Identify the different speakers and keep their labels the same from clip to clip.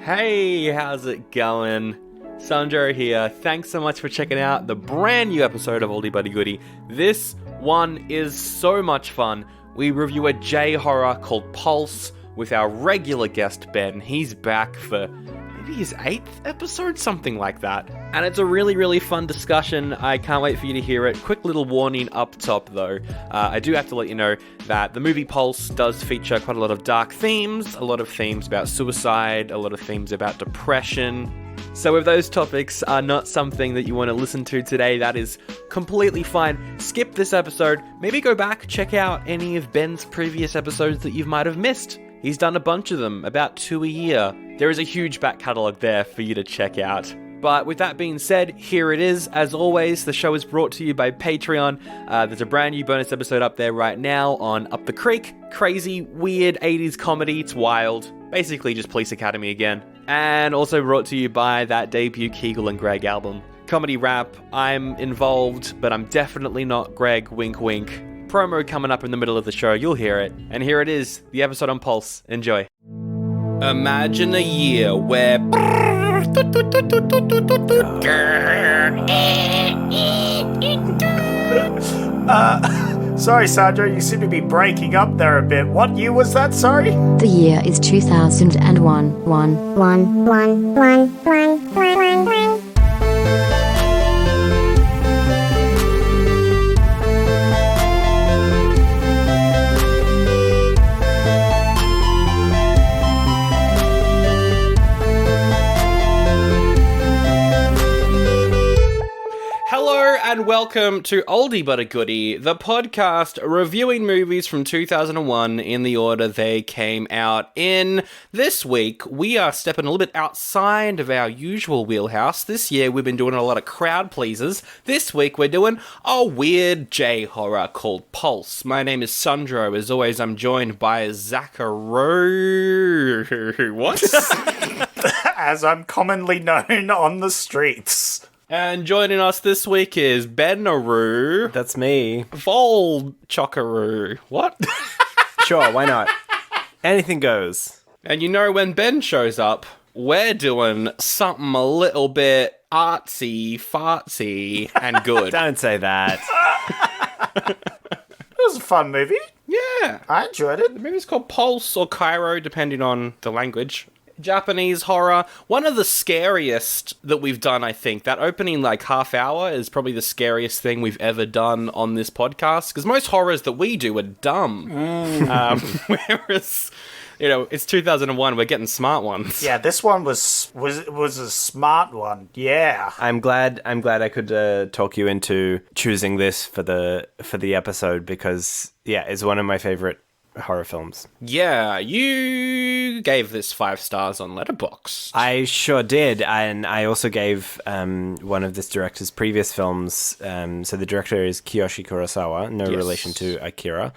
Speaker 1: Hey, how's it going? Sandro here. Thanks so much for checking out the brand new episode of Oldie Buddy Goodie. This one is so much fun. We review a J-horror called Pulse with our regular guest Ben. He's back for maybe his 8th episode, something like that. And it's a really, really fun discussion. I can't wait for you to hear it. Quick little warning up top, though. I do have to let you know that the movie Pulse does feature quite a lot of dark themes, a lot of themes about suicide, a lot of themes about depression. So if those topics are not something that you want to listen to today, that is completely fine. Skip this episode. Maybe go back, check out any of Ben's previous episodes that you might have missed. He's done a bunch of them, about 2 a year. There is a huge back catalogue there for you to check out. But with that being said, here it is. As always, the show is brought to you by Patreon. There's a brand new bonus episode up there right now on Up the Creek. Crazy, weird 80s comedy. It's wild. Basically just Police Academy again. And also brought to you by that debut Kegel and Greg album. Comedy rap. I'm involved, but I'm definitely not Greg. Wink, wink. Promo coming up in the middle of the show. You'll hear it. And here it is, the episode on Pulse. Enjoy. Imagine a year where...
Speaker 2: Sorry, Sandro, you seem to be breaking up there a bit. What year was that, sorry?
Speaker 3: The year is 2001.
Speaker 1: And welcome to Oldie But a Goodie, the podcast reviewing movies from 2001 in the order they came out in. This week, we are stepping a little bit outside of our usual wheelhouse. This year, we've been doing a lot of crowd pleasers. This week, we're doing a weird J-horror called Pulse. My name is Sandro. As always, I'm joined by Zachary. What?
Speaker 2: As I'm commonly known on the streets.
Speaker 1: And joining us this week is Ben Naru.
Speaker 4: That's me.
Speaker 1: Volchok. What?
Speaker 4: Sure, why not? Anything goes.
Speaker 1: And you know, when Ben shows up, we're doing something a little bit artsy, fartsy, and good.
Speaker 4: Don't say that.
Speaker 2: It was a fun movie.
Speaker 1: Yeah.
Speaker 2: I enjoyed it.
Speaker 1: The movie's called Pulse or Kairo, depending on the language. Japanese horror. One of the scariest that we've done, I think. That opening, half hour is probably the scariest thing we've ever done on this podcast. Because most horrors that we do are dumb. Whereas, it's 2001. We're getting smart ones.
Speaker 2: Yeah, this one was a smart one. Yeah.
Speaker 4: I'm glad I could talk you into choosing this for the episode because, yeah, it's one of my favorite horror films.
Speaker 1: Yeah, you gave this 5 stars on Letterboxd.
Speaker 4: I sure did, and I also gave one of this director's previous films. So the director is Kiyoshi Kurosawa, no relation to Akira.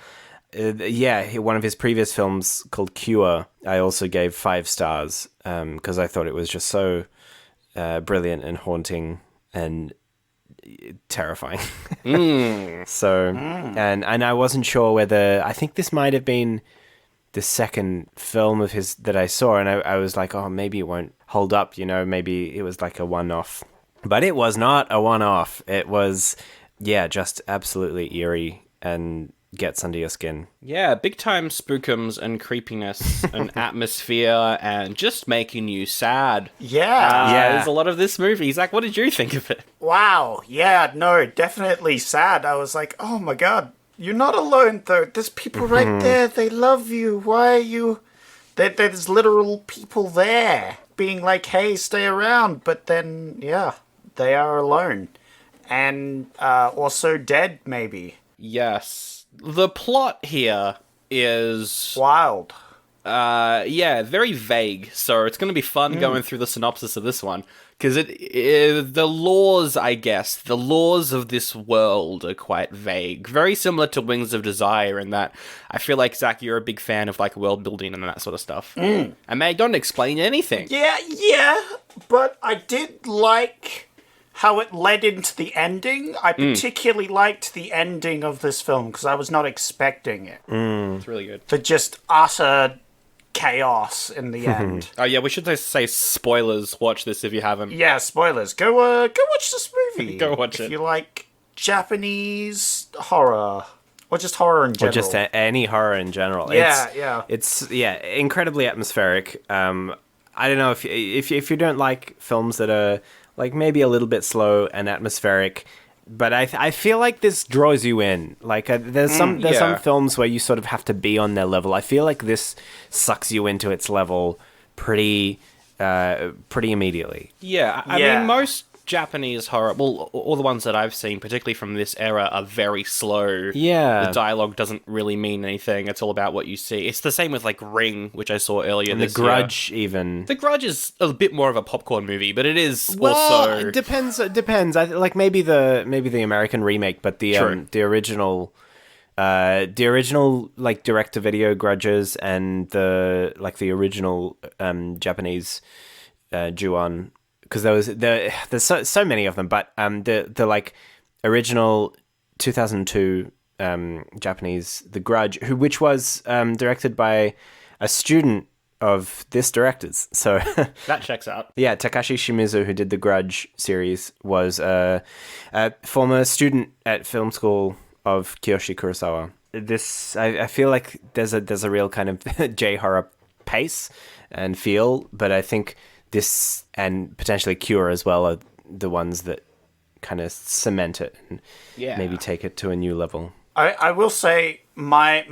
Speaker 4: One of his previous films called Cure, I also gave 5 stars because I thought it was just so brilliant and haunting and terrifying. And I wasn't sure whether, I think this might have been the second film of his that I saw, and I was like, oh, maybe it won't hold up, maybe it was like a one-off. But it was not a one-off. It was, just absolutely eerie and gets under your skin.
Speaker 1: Yeah, big time spookums and creepiness and atmosphere and just making you sad.
Speaker 2: Yeah.
Speaker 1: There's a lot of this movie. Zach, what did you think of it?
Speaker 2: Wow. Yeah, no, definitely sad. I was like, oh my god, you're not alone though. There's people right there. They love you. Why are you... There's literal people there being like, hey, stay around. But then, yeah, they are alone. And also dead, maybe.
Speaker 1: Yes. The plot here is...
Speaker 2: wild.
Speaker 1: Very vague. So it's going to be fun going through the synopsis of this one. Because the laws, I guess, the laws of this world are quite vague. Very similar to Wings of Desire in that I feel like, Zach, you're a big fan of world building and that sort of stuff. And they don't explain anything.
Speaker 2: Yeah, but I did like how it led into the ending. I particularly liked the ending of this film because I was not expecting it.
Speaker 1: It's really good.
Speaker 2: The just utter chaos in the end.
Speaker 1: Oh yeah, we should just say spoilers. Watch this if you haven't.
Speaker 2: Yeah, spoilers. Go watch this movie.
Speaker 1: Go watch it.
Speaker 2: If you like Japanese horror. Or just horror in general.
Speaker 4: Or just any horror in general.
Speaker 2: Yeah.
Speaker 4: It's incredibly atmospheric. I don't know if you don't like films that are like maybe a little bit slow and atmospheric, but I feel like this draws you in. Like there's some films where you sort of have to be on their level. I feel like this sucks you into its level pretty immediately.
Speaker 1: Yeah, I mean, most Japanese horror, well, all the ones that I've seen, particularly from this era, are very slow.
Speaker 4: Yeah.
Speaker 1: The dialogue doesn't really mean anything. It's all about what you see. It's the same with, like, Ring, which I saw earlier
Speaker 4: And
Speaker 1: this
Speaker 4: The Grudge, even.
Speaker 1: The Grudge is a bit more of a popcorn movie, but it is
Speaker 4: Well,
Speaker 1: also...
Speaker 4: it depends. Like maybe the American remake, but the original like direct-to-video Grudges and the original Japanese Ju-on, because there's so many of them, but the like original 2002 Japanese The Grudge, which was directed by a student of this director's. So
Speaker 1: that checks out.
Speaker 4: Yeah, Takashi Shimizu, who did the Grudge series, was a former student at film school of Kiyoshi Kurosawa. This I feel like there's a real kind of J-horror pace and feel, but I think this and potentially Cure as well are the ones that kind of cement it and maybe take it to a new level.
Speaker 2: I will say my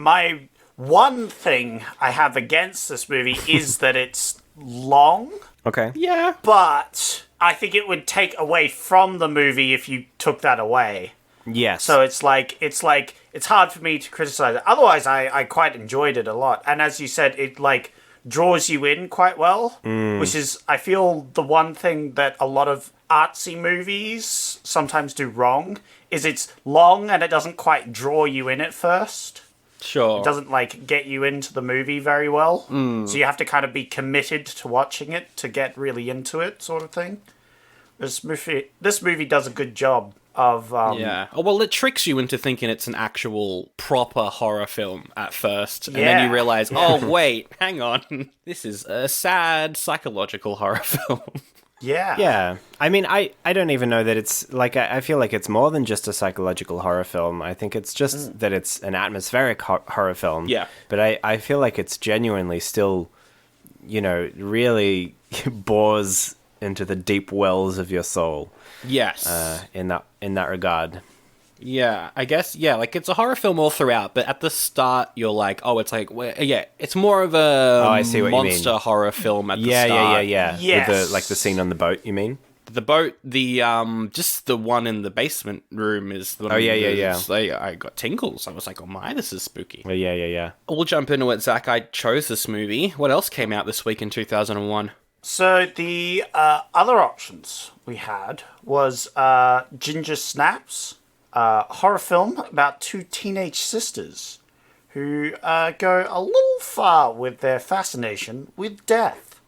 Speaker 2: one thing I have against this movie is that it's long.
Speaker 4: Okay.
Speaker 1: Yeah.
Speaker 2: But I think it would take away from the movie if you took that away.
Speaker 4: Yes.
Speaker 2: So it's hard for me to criticize it. Otherwise, I quite enjoyed it a lot. And as you said, it like draws you in quite well, which is, I feel, the one thing that a lot of artsy movies sometimes do wrong, is it's long and it doesn't quite draw you in at first.
Speaker 1: Sure.
Speaker 2: It doesn't, like, get you into the movie very well. So you have to kind of be committed to watching it to get really into it, sort of thing. This movie does a good job of...
Speaker 1: Oh, well, it tricks you into thinking it's an actual proper horror film at first. And then you realize, oh, wait, hang on. This is a sad psychological horror film.
Speaker 2: Yeah.
Speaker 4: Yeah. I mean, I don't even know that it's, like, I feel like it's more than just a psychological horror film. I think it's just that it's an atmospheric horror film.
Speaker 1: Yeah.
Speaker 4: But I feel like it's genuinely still, really bores into the deep wells of your soul.
Speaker 1: Yes.
Speaker 4: In that regard.
Speaker 1: Yeah, I guess, like, it's a horror film all throughout, but at the start, you're like, oh, it's like, it's more of a
Speaker 4: I see what
Speaker 1: monster
Speaker 4: you mean.
Speaker 1: horror film at the start.
Speaker 4: Yeah.
Speaker 2: Yes.
Speaker 4: With the scene on the boat, you mean?
Speaker 1: The boat, just the one in the basement room is the one.
Speaker 4: Oh, yeah.
Speaker 1: I got tingles. I was like, oh my, this is spooky.
Speaker 4: Oh, yeah.
Speaker 1: We'll jump into it, Zach. I chose this movie. What else came out this week in 2001?
Speaker 2: So the other options we had was Ginger Snaps, a horror film about two teenage sisters who go a little far with their fascination with death.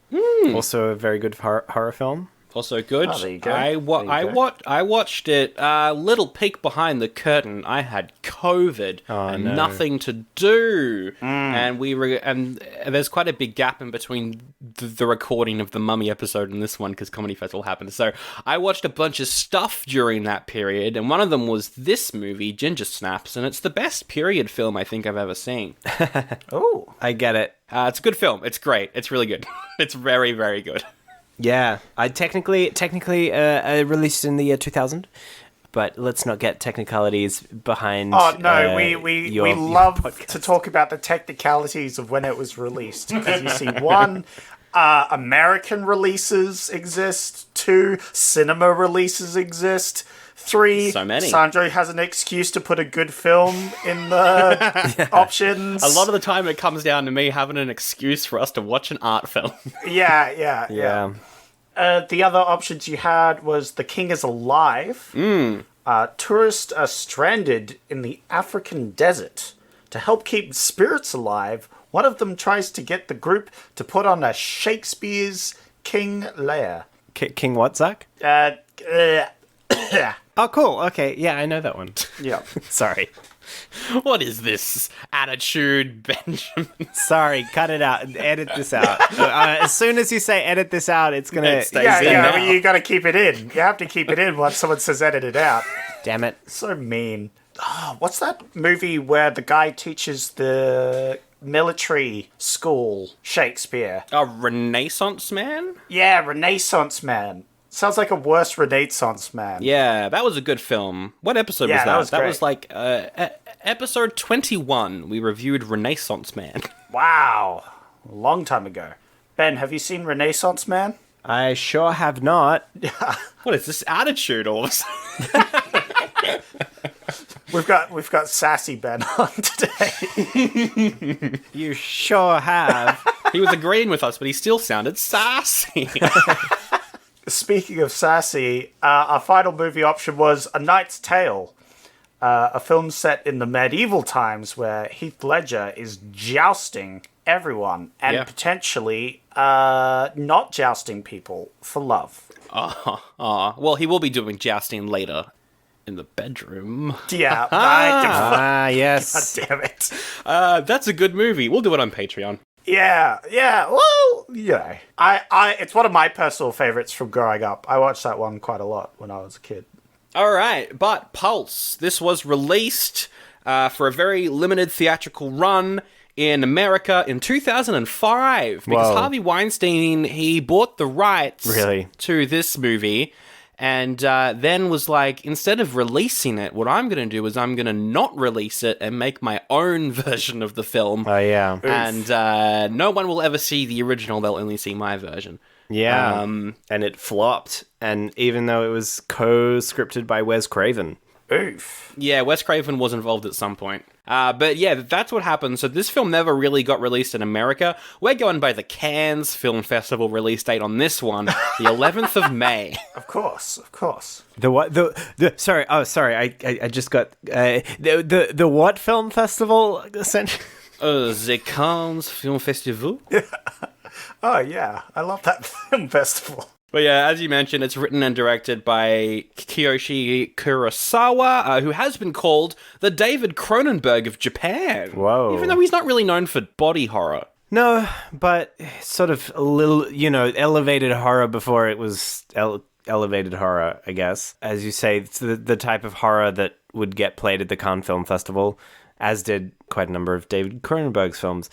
Speaker 4: Also a very good horror film.
Speaker 1: Also good.
Speaker 2: Oh, there you go.
Speaker 1: I watched it. Little peek behind the curtain. I had COVID and nothing to do, and and there's quite a big gap in between the recording of the Mummy episode and this one because Comedy Festival happened. So I watched a bunch of stuff during that period, and one of them was this movie, Ginger Snaps, and it's the best period film I think I've ever seen.
Speaker 2: Oh,
Speaker 4: I get it.
Speaker 1: It's a good film. It's great. It's really good. It's very, very good.
Speaker 4: Yeah, I technically released in the year 2000, but let's not get technicalities behind.
Speaker 2: Oh no, we love to talk about the technicalities of when it was released, because you see, one, American releases exist, two, cinema releases exist, three,
Speaker 1: so many.
Speaker 2: Sandro has an excuse to put a good film in the options.
Speaker 1: A lot of the time it comes down to me having an excuse for us to watch an art film.
Speaker 2: Yeah. The other options you had was The King is Alive. Tourists are stranded in the African desert. To help keep spirits alive, one of them tries to get the group to put on a Shakespeare's King Lear.
Speaker 4: King what, Zach? Oh, cool. Okay, yeah, I know that one.
Speaker 2: Yeah.
Speaker 4: Sorry.
Speaker 1: What is this attitude, Benjamin?
Speaker 4: Sorry, cut it out. Edit this out. As soon as you say edit this out, it's going to...
Speaker 2: I mean, you got to keep it in. You have to keep it in once someone says edit it out.
Speaker 4: Damn it.
Speaker 2: So mean. Oh, what's that movie where the guy teaches the military school Shakespeare?
Speaker 1: A Renaissance man?
Speaker 2: Yeah, Renaissance Man. Sounds like a worse Renaissance Man.
Speaker 1: Yeah, that was a good film. What episode was that?
Speaker 2: that was
Speaker 1: that
Speaker 2: great.
Speaker 1: was like episode 21. We reviewed Renaissance Man.
Speaker 2: Wow. A long time ago. Ben, have you seen Renaissance Man?
Speaker 4: I sure have not.
Speaker 1: What is this attitude all of a sudden?
Speaker 2: We've got sassy Ben on today.
Speaker 4: You sure have.
Speaker 1: He was agreeing with us, but he still sounded sassy.
Speaker 2: Speaking of sassy, our final movie option was A Knight's Tale, a film set in the medieval times where Heath Ledger is jousting everyone and potentially not jousting people for love.
Speaker 1: Well, he will be doing jousting later in the bedroom.
Speaker 2: Yeah.
Speaker 4: Yes.
Speaker 2: God damn it.
Speaker 1: That's a good movie. We'll do it on Patreon.
Speaker 2: Yeah. Well, yeah. I it's one of my personal favorites from growing up. I watched that one quite a lot when I was a kid.
Speaker 1: All right, but Pulse. This was released for a very limited theatrical run in America in 2005 because
Speaker 4: Whoa.
Speaker 1: Harvey Weinstein, he bought the rights
Speaker 4: Really?
Speaker 1: to this movie and then was like, instead of releasing it, what I'm going to do is I'm going to not release it and make my own version of the film.
Speaker 4: Oh, yeah.
Speaker 1: And no one will ever see the original, they'll only see my version.
Speaker 4: Yeah. And it flopped. And even though it was co-scripted by Wes Craven.
Speaker 2: Oof.
Speaker 1: Yeah, Wes Craven was involved at some point. But yeah, that's what happened. So this film never really got released in America. We're going by the Cairns Film Festival release date on this one, the 11th of May.
Speaker 2: Of course.
Speaker 4: The what? Sorry. Oh, sorry. I just got the what film festival? Essentially.
Speaker 1: The Cairns Film Festival.
Speaker 2: Oh, yeah. I love that film festival.
Speaker 1: But yeah, as you mentioned, it's written and directed by Kiyoshi Kurosawa, who has been called the David Cronenberg of Japan.
Speaker 4: Whoa.
Speaker 1: Even though he's not really known for body horror.
Speaker 4: No, but sort of a little, elevated horror before it was elevated horror, I guess. As you say, it's the type of horror that would get played at the Cannes Film Festival, as did quite a number of David Cronenberg's films,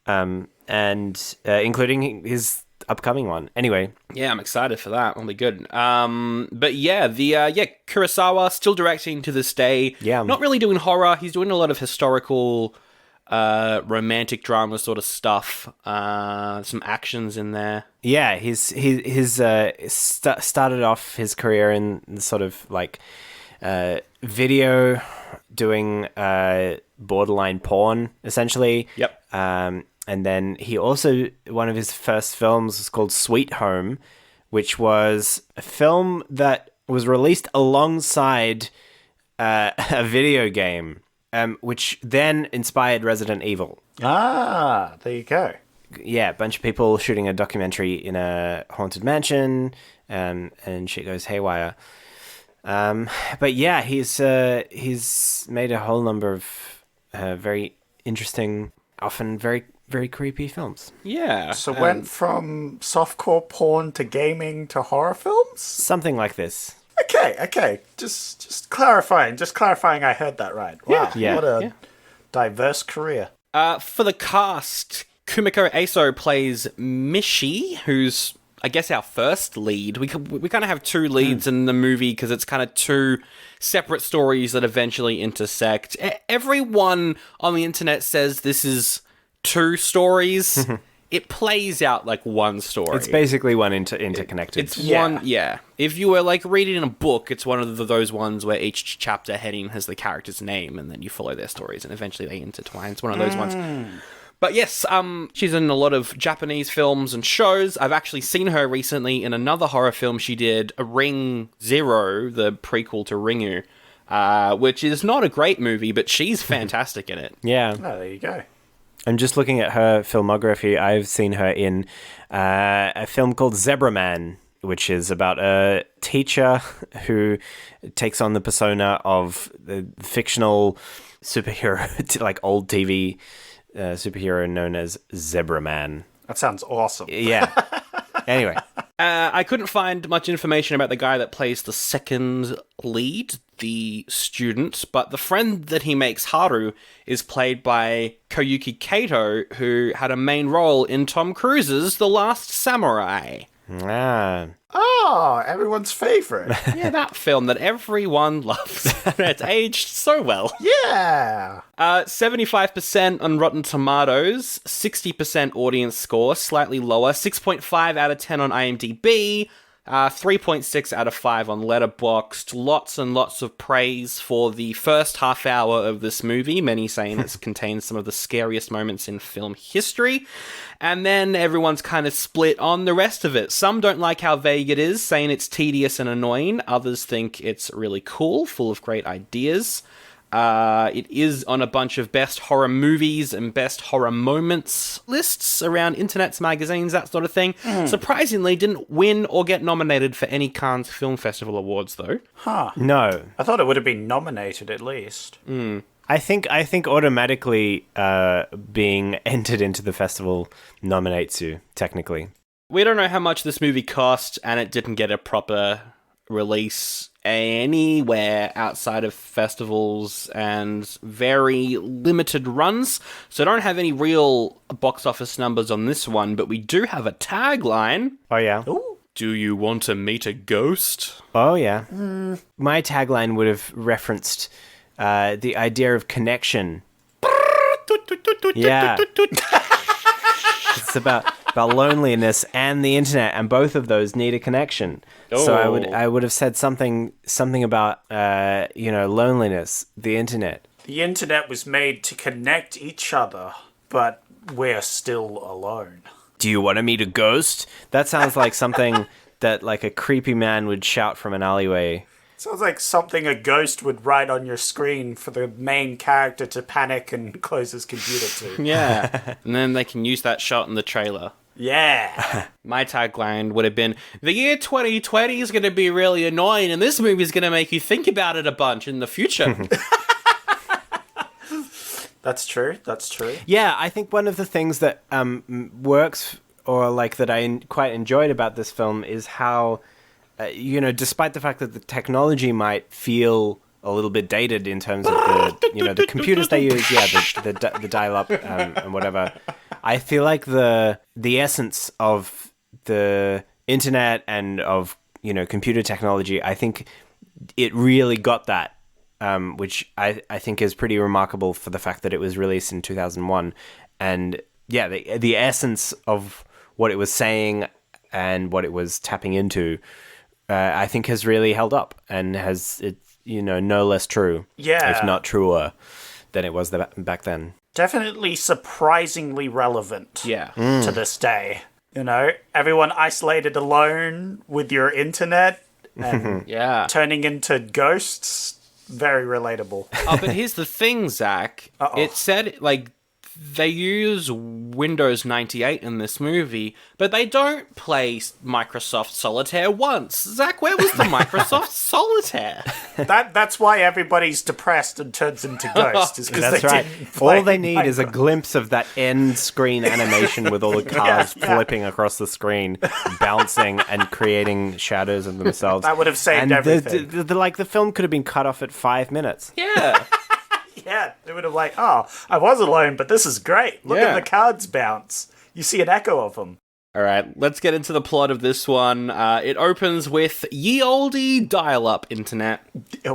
Speaker 4: and including his upcoming one. Anyway.
Speaker 1: Yeah, I'm excited for that. It'll be good. But yeah, Kurosawa still directing to this day.
Speaker 4: Yeah.
Speaker 1: Not really doing horror. He's doing a lot of historical, romantic drama sort of stuff. Some actions in there.
Speaker 4: Yeah, he's started off his career in the sort of like video, doing borderline porn, essentially.
Speaker 1: Yep.
Speaker 4: And then he also, one of his first films was called Sweet Home, which was a film that was released alongside a video game, which then inspired Resident Evil.
Speaker 2: Ah, there you go.
Speaker 4: Yeah, a bunch of people shooting a documentary in a haunted mansion, and shit goes haywire. But yeah, he's made a whole number of very interesting, often very creepy films.
Speaker 1: Yeah.
Speaker 2: So went from softcore porn to gaming to horror films?
Speaker 4: Something like this.
Speaker 2: Okay. Just clarifying I heard that right. Wow.
Speaker 4: Yeah.
Speaker 2: What a diverse career.
Speaker 1: For the cast, Kumiko Aso plays Mishi, who's, I guess, our first lead. We kind of have two leads in the movie because it's kind of two separate stories that eventually intersect. Everyone on the internet says this is two stories. It plays out like one story.
Speaker 4: It's basically one interconnected.
Speaker 1: It's one, yeah. If you were like reading a book, it's one of those ones where each chapter heading has the character's name, and then you follow their stories, and eventually they intertwine. It's one of those ones. But yes, she's in a lot of Japanese films and shows. I've actually seen her recently in another horror film she did, Ring Zero, the prequel to Ringu, which is not a great movie, but she's fantastic in it.
Speaker 4: Yeah.
Speaker 2: Oh, there you go.
Speaker 4: I'm just looking at her filmography. I've seen her in a film called Zebra Man, which is about a teacher who takes on the persona of the fictional superhero, like old TV superhero known as Zebra Man.
Speaker 2: That sounds awesome.
Speaker 4: Yeah. Anyway.
Speaker 1: I couldn't find much information about the guy that plays the second lead, the student, but the friend that he makes, Haru, is played by Koyuki Kato, who had a main role in Tom Cruise's The Last Samurai.
Speaker 4: Ah.
Speaker 2: Oh, everyone's favorite.
Speaker 1: Yeah, that film that everyone loves. It's aged so well.
Speaker 2: Yeah.
Speaker 1: 75% on Rotten Tomatoes, 60% audience score, slightly lower, 6.5 out of 10 on IMDb, 3.6 out of 5 on Letterboxd. Lots and lots of praise for the first half hour of this movie, many saying it contains some of the scariest moments in film history. And then everyone's kind of split on the rest of it. Some don't like how vague it is, saying it's tedious and annoying. Others think it's really cool, full of great ideas. It is on a bunch of best horror movies and best horror moments lists around internets, magazines, that sort of thing. Surprisingly, didn't win or get nominated for any Cannes Film Festival awards, though.
Speaker 2: Huh.
Speaker 4: No.
Speaker 2: I thought it would have been nominated at least.
Speaker 4: I think automatically being entered into the festival nominates you, technically.
Speaker 1: We don't know how much this movie cost, and it didn't get a proper release anywhere outside of festivals and very limited runs. So I don't have any real box office numbers on this one, but we do have a tagline.
Speaker 4: Oh, yeah?
Speaker 2: Ooh.
Speaker 1: Do you want to meet a ghost?
Speaker 4: Oh, yeah. My tagline would have referenced the idea of connection. Yeah. It's about loneliness and the internet, and both of those need a connection. So I would have said something about loneliness, the internet.
Speaker 2: The internet was made to connect each other, but we're still alone.
Speaker 4: Do you want to meet a ghost? That sounds like something that like a creepy man would shout from an alleyway.
Speaker 2: Sounds like something a ghost would write on your screen for the main character to panic and close his computer to.
Speaker 1: Yeah. And then they can use that shot in the trailer.
Speaker 2: Yeah.
Speaker 1: My tagline would have been, the year 2020 is going to be really annoying, and this movie is going to make you think about it a bunch in the future.
Speaker 2: That's true. That's true.
Speaker 4: Yeah, I think one of the things that works, or like that I quite enjoyed about this film, is how, despite the fact that the technology might feel a little bit dated in terms of the computers they use, the dial-up and whatever. I feel like the essence of the internet and of computer technology, I think it really got that, which I think is pretty remarkable for the fact that it was released in 2001, and yeah, the essence of what it was saying and what it was tapping into, I think has really held up and has no less true, if not truer, than it was back then.
Speaker 2: Definitely surprisingly relevant
Speaker 1: Yeah.
Speaker 2: to this day. Everyone isolated alone with your internet and
Speaker 1: Yeah.
Speaker 2: turning into ghosts. Very relatable.
Speaker 1: Oh, but here's the thing, Zach.
Speaker 2: Uh-oh.
Speaker 1: It said, they use Windows 98 in this movie, but they don't play Microsoft Solitaire once. Zach, where was the Microsoft Solitaire?
Speaker 2: That's why everybody's depressed and turns into ghosts. Is 'cause
Speaker 4: That's
Speaker 2: they
Speaker 4: right.
Speaker 2: didn't play
Speaker 4: All they need is a
Speaker 2: Minecraft.
Speaker 4: glimpse of that end screen animation with all the cars flipping across the screen, bouncing and creating shadows of themselves.
Speaker 2: That would have saved
Speaker 4: and
Speaker 2: everything.
Speaker 4: The film could have been cut off at 5 minutes.
Speaker 1: Yeah.
Speaker 2: Yeah, they would have I was alone, but this is great. Look
Speaker 1: Yeah.
Speaker 2: at the cards bounce. You see an echo of them.
Speaker 1: All right, let's get into the plot of this one. It opens with ye olde dial-up internet.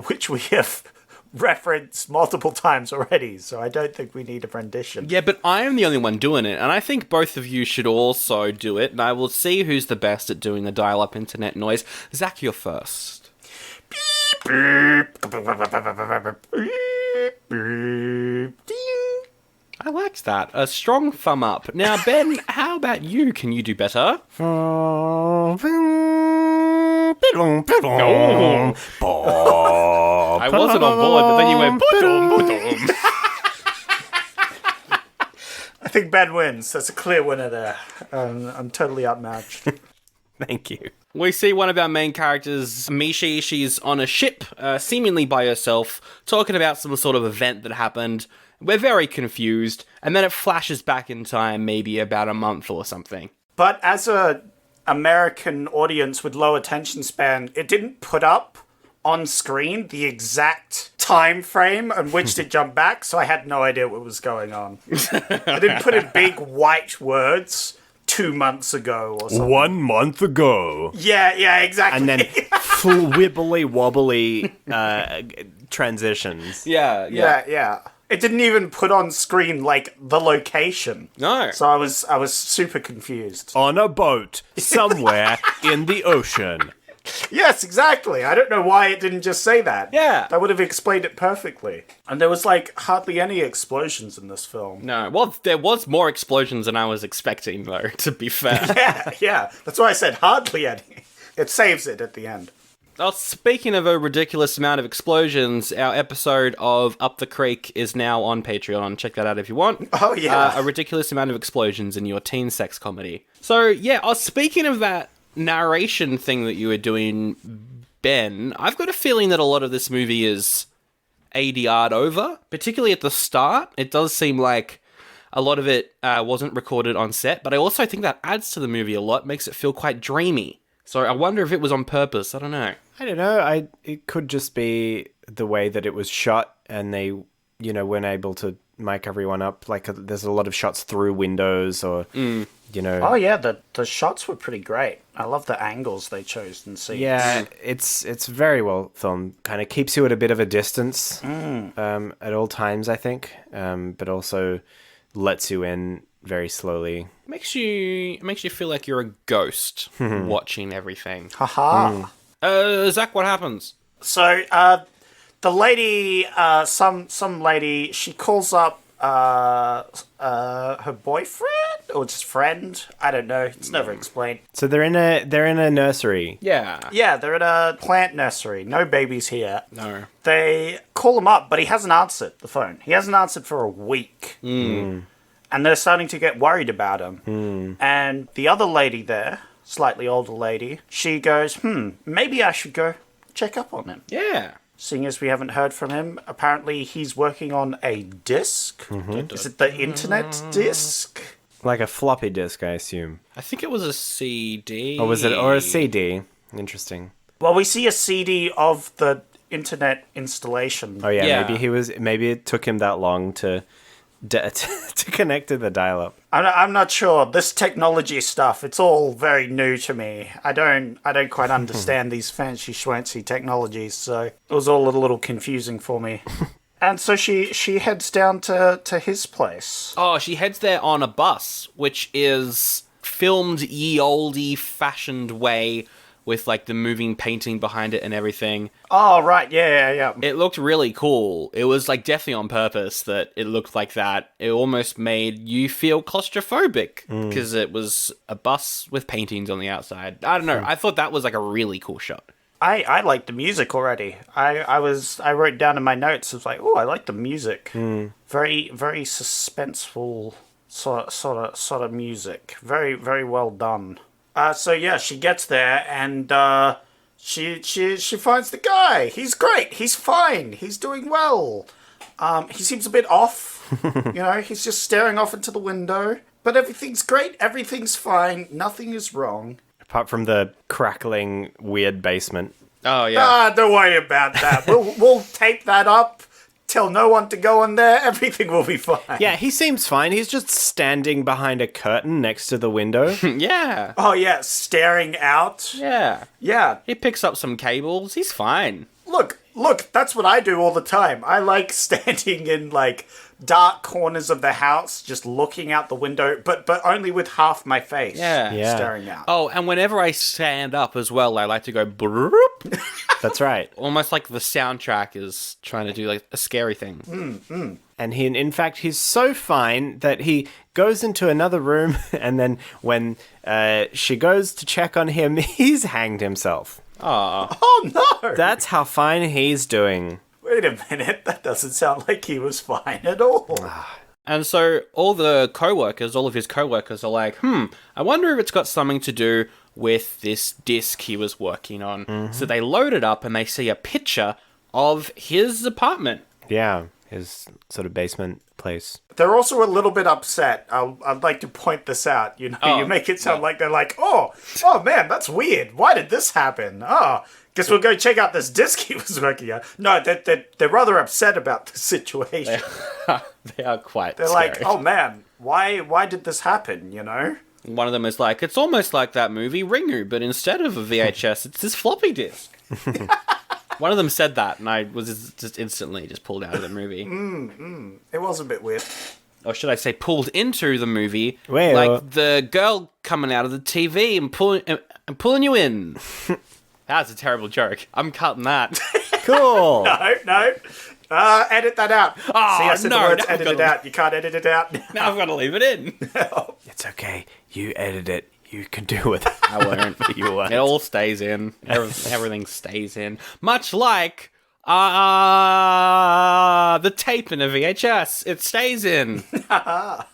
Speaker 2: Which we have referenced multiple times already, so I don't think we need a rendition.
Speaker 1: Yeah, but I am the only one doing it, and I think both of you should also do it, and I will see who's the best at doing the dial-up internet noise. Zach, you're first. I liked that. A strong thumb up. Now, Ben, how about you? Can you do better? I wasn't on board, but then you went boom, boom.
Speaker 2: I think Ben wins. That's a clear winner there. I'm totally outmatched.
Speaker 4: Thank you.
Speaker 1: We see one of our main characters, Mishi. She's on a ship, seemingly by herself, talking about some sort of event that happened. We're very confused, and then it flashes back in time, maybe about a month or something.
Speaker 2: But as a American audience with low attention span, it didn't put up on screen the exact time frame on which to jump back, so I had no idea what was going on. I didn't put in big white words 2 months ago or something.
Speaker 4: 1 month ago.
Speaker 2: Yeah, exactly.
Speaker 4: And then full wibbly wobbly transitions.
Speaker 2: Yeah. It didn't even put on screen, like, the location.
Speaker 1: No.
Speaker 2: So I was super confused.
Speaker 4: On a boat somewhere in the ocean.
Speaker 2: Yes, exactly. I don't know why it didn't just say that.
Speaker 1: Yeah.
Speaker 2: That would have explained it perfectly. And there was, like, hardly any explosions in this film.
Speaker 1: No, well, there was more explosions than I was expecting, though, to be fair.
Speaker 2: Yeah. That's why I said hardly any. It saves it at the end.
Speaker 1: Well, speaking of a ridiculous amount of explosions, our episode of Up the Creek is now on Patreon. Check that out if you want.
Speaker 2: Oh, yeah.
Speaker 1: A ridiculous amount of explosions in your teen sex comedy. So, yeah, speaking of that narration thing that you were doing, Ben, I've got a feeling that a lot of this movie is ADR'd over, particularly at the start. It does seem like a lot of it wasn't recorded on set, but I also think that adds to the movie a lot, makes it feel quite dreamy. So I wonder if it was on purpose. I don't know.
Speaker 4: I don't know. It could just be the way that it was shot, and they, weren't able to mic everyone up. Like, there's a lot of shots through windows, or
Speaker 2: Oh, yeah, the shots were pretty great. I love the angles they chose and scenes.
Speaker 4: Yeah, it's very well filmed. Kind of keeps you at a bit of a distance at all times, I think, but also lets you in very slowly.
Speaker 1: Makes you feel like you're a ghost watching everything.
Speaker 2: Haha.
Speaker 1: Zach, what happens?
Speaker 2: So, the lady, some lady, she calls up her boyfriend or just friend. I don't know. It's never explained.
Speaker 4: So they're in a nursery.
Speaker 1: Yeah.
Speaker 2: Yeah, they're at a plant nursery. No babies here.
Speaker 1: No.
Speaker 2: They call him up, but he hasn't answered the phone. He hasn't answered for a week. And they're starting to get worried about him. And the other lady there, slightly older lady, she goes, maybe I should go check up on him.
Speaker 1: Yeah.
Speaker 2: Seeing as we haven't heard from him, apparently he's working on a disc. Is it the internet disc?
Speaker 4: Like a floppy disk, I assume.
Speaker 1: I think it was a CD.
Speaker 4: Or was it a CD? Interesting.
Speaker 2: Well, we see a CD of the internet installation.
Speaker 4: Oh yeah,
Speaker 1: Yeah.
Speaker 4: maybe it took him that long to connect to the dial-up.
Speaker 2: I'm not sure. This technology stuff, it's all very new to me. I don't quite understand these fancy schwancy technologies, so it was all a little confusing for me. And so she heads down to his place.
Speaker 1: Oh, she heads there on a bus, which is filmed ye olde fashioned way with like the moving painting behind it and everything.
Speaker 2: Oh, right. Yeah.
Speaker 1: It looked really cool. It was like definitely on purpose that it looked like that. It almost made you feel claustrophobic because it was a bus with paintings on the outside. I don't know. I thought that was like a really cool shot.
Speaker 2: I like the music already. I wrote down in my notes, it was like, oh, I like the music. Very, very suspenseful sort of music. Very, very well done. So yeah, she gets there and she finds the guy. He's great. He's fine. He's doing well. He seems a bit off. He's just staring off into the window. But everything's great. Everything's fine. Nothing is wrong.
Speaker 4: Apart from the crackling weird basement.
Speaker 1: Oh yeah.
Speaker 2: Don't worry about that. We'll tape that up. Tell no one to go in there. Everything will be fine.
Speaker 4: Yeah, he seems fine. He's just standing behind a curtain next to the window.
Speaker 1: Yeah.
Speaker 2: Oh yeah, staring out.
Speaker 1: Yeah.
Speaker 2: Yeah.
Speaker 1: He picks up some cables. He's fine.
Speaker 2: Look, that's what I do all the time. I like standing in, like, dark corners of the house, just looking out the window, but only with half my face
Speaker 1: Yeah.
Speaker 2: staring out.
Speaker 1: Oh, and whenever I stand up as well, I like to go broop.
Speaker 4: That's right.
Speaker 1: Almost like the soundtrack is trying to do like a scary thing.
Speaker 4: And in fact, he's so fine that he goes into another room, and then when she goes to check on him, he's hanged himself.
Speaker 1: Aw.
Speaker 2: Oh no!
Speaker 4: That's how fine he's doing.
Speaker 2: Wait a minute, that doesn't sound like he was fine at all.
Speaker 1: And so all of his co-workers are like, I wonder if it's got something to do with this disc he was working on. So they load it up and they see a picture of his apartment.
Speaker 4: Yeah, his sort of basement place.
Speaker 2: They're also a little bit upset. I'd like to point this out. You know, you make it sound like they're like, oh man, that's weird. Why did this happen? Oh, guess we'll go check out this disc he was working on. No, they're rather upset about the situation.
Speaker 1: They are quite
Speaker 2: They're
Speaker 1: scary.
Speaker 2: like, oh man, why did this happen, you know?
Speaker 1: One of them is like, it's almost like that movie Ringu, but instead of a VHS, it's this floppy disk. One of them said that, and I was just instantly just pulled out of the movie.
Speaker 2: It was a bit weird.
Speaker 1: Or should I say pulled into the movie,
Speaker 4: Well.
Speaker 1: like the girl coming out of the TV and pulling you in. That's a terrible joke. I'm cutting that.
Speaker 4: Cool.
Speaker 2: No. Edit that out.
Speaker 1: Oh,
Speaker 2: See, I said
Speaker 1: no,
Speaker 2: the words
Speaker 1: now
Speaker 2: edit
Speaker 1: I've
Speaker 2: it
Speaker 1: gotta-
Speaker 2: out. You can't edit it out.
Speaker 1: Now I've got to leave it in.
Speaker 4: It's okay. You edit it. You can do it.
Speaker 1: I won't.
Speaker 4: You won't.
Speaker 1: It all stays in. Everything stays in. Much like the tape in a VHS. It stays in.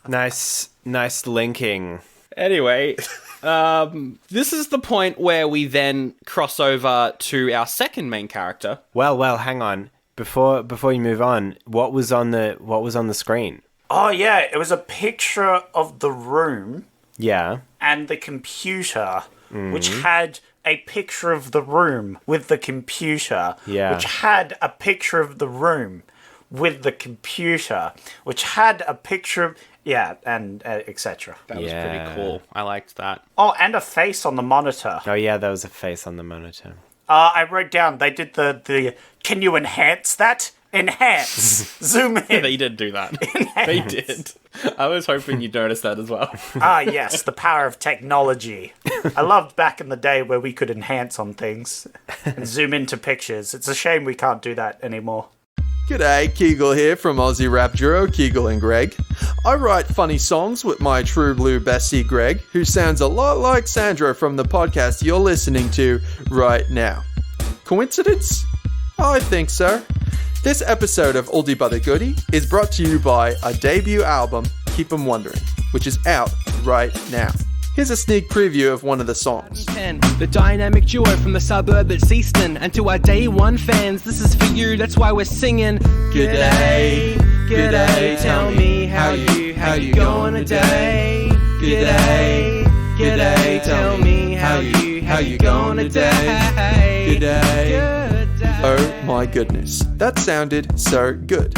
Speaker 4: Nice linking.
Speaker 1: Anyway, this is the point where we then cross over to our second main character.
Speaker 4: Well, hang on. Before you move on, what was on the screen?
Speaker 2: Oh yeah, it was a picture of the room
Speaker 4: Yeah.
Speaker 2: and the computer, which had a picture of the room with the computer,
Speaker 4: Yeah.
Speaker 2: which had a picture of the room with the computer, which had a picture of... Yeah, and etc.
Speaker 1: That was
Speaker 4: Yeah.
Speaker 1: pretty cool. I liked that.
Speaker 2: Oh, and a face on the monitor.
Speaker 4: Oh yeah, there was a face on the monitor.
Speaker 2: I wrote down, they did the can you enhance that? Enhance. Zoom in.
Speaker 1: They did do that. They did. I was hoping you'd notice that as well.
Speaker 2: Ah, yes, the power of technology. I loved back in the day where we could enhance on things and zoom into pictures. It's a shame we can't do that anymore.
Speaker 5: G'day, Kegel here from Aussie rap duo Kegel and Greg. I write funny songs with my true blue bestie Greg, who sounds a lot like Sandra from the podcast you're listening to right now. Coincidence? I think so. This episode of Oldie But a Goodie is brought to you by our debut album, Keep 'Em Wondering, which is out right now. Here's a sneak preview of one of the songs.
Speaker 6: The dynamic duo from the suburb that's Easton. And to our day one fans, this is for you, that's why we're singing. G'day, g'day, tell me how you going today. G'day, g'day, tell me how you going today.
Speaker 5: G'day. Oh my goodness, that sounded so good.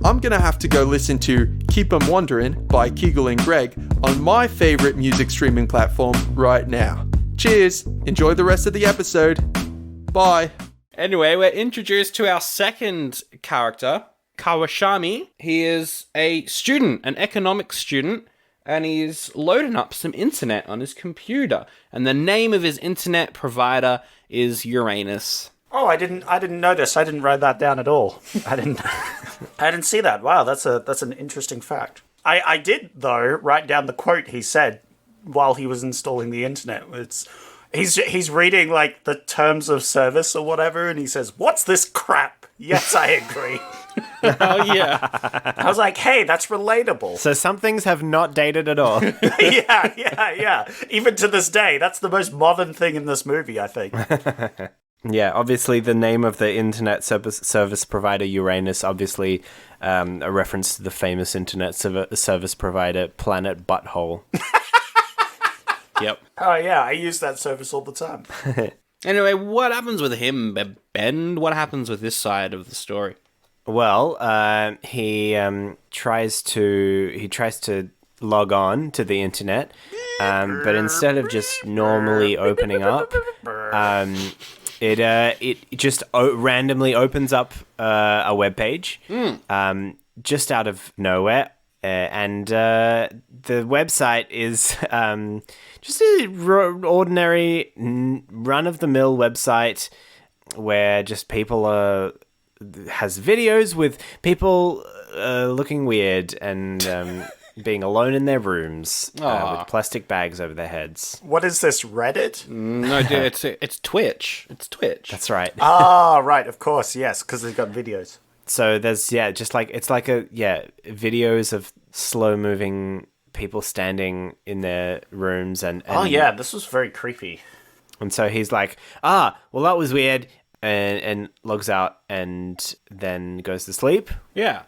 Speaker 5: I'm gonna have to go listen to Keep 'Em Wondering by Kegel and Greg on my favorite music streaming platform right now. Cheers, enjoy the rest of the episode. Bye.
Speaker 1: Anyway, we're introduced to our second character, Kawashami. He is a student, an economics student, and he's loading up some internet on his computer. And the name of his internet provider is Uranus.
Speaker 2: Oh, I didn't notice. I didn't write that down at all. I didn't see that. Wow, that's an interesting fact. I did though write down the quote he said while he was installing the internet. He's reading like the terms of service or whatever, and he says, "What's this crap?" Yes, I agree.
Speaker 1: Oh, yeah.
Speaker 2: I was like, "Hey, that's relatable."
Speaker 4: So some things have not dated at all.
Speaker 2: yeah. Even to this day, that's the most modern thing in this movie, I think.
Speaker 4: Yeah, obviously the name of the internet service provider Uranus, obviously a reference to the famous internet service provider Planet Butthole.
Speaker 1: Yep.
Speaker 2: Oh yeah, I use that service all the time.
Speaker 1: Anyway, what happens with him, Ben? What happens with this side of the story?
Speaker 4: Well, he tries to log on to the internet, but instead of just normally opening up, it just randomly opens up a web page, just out of nowhere, and the website is just an ordinary run-of-the-mill website where just people has videos with people looking weird and being alone in their rooms with plastic bags over their heads.
Speaker 2: What is this, Reddit?
Speaker 1: No, dude, it's Twitch. It's Twitch.
Speaker 4: That's right.
Speaker 2: Ah, right, of course, yes, because they've got videos.
Speaker 4: So there's videos of slow moving people standing in their rooms and
Speaker 2: Oh yeah, this was very creepy.
Speaker 4: And so he's like, well, that was weird, and logs out and then goes to sleep.
Speaker 1: Yeah.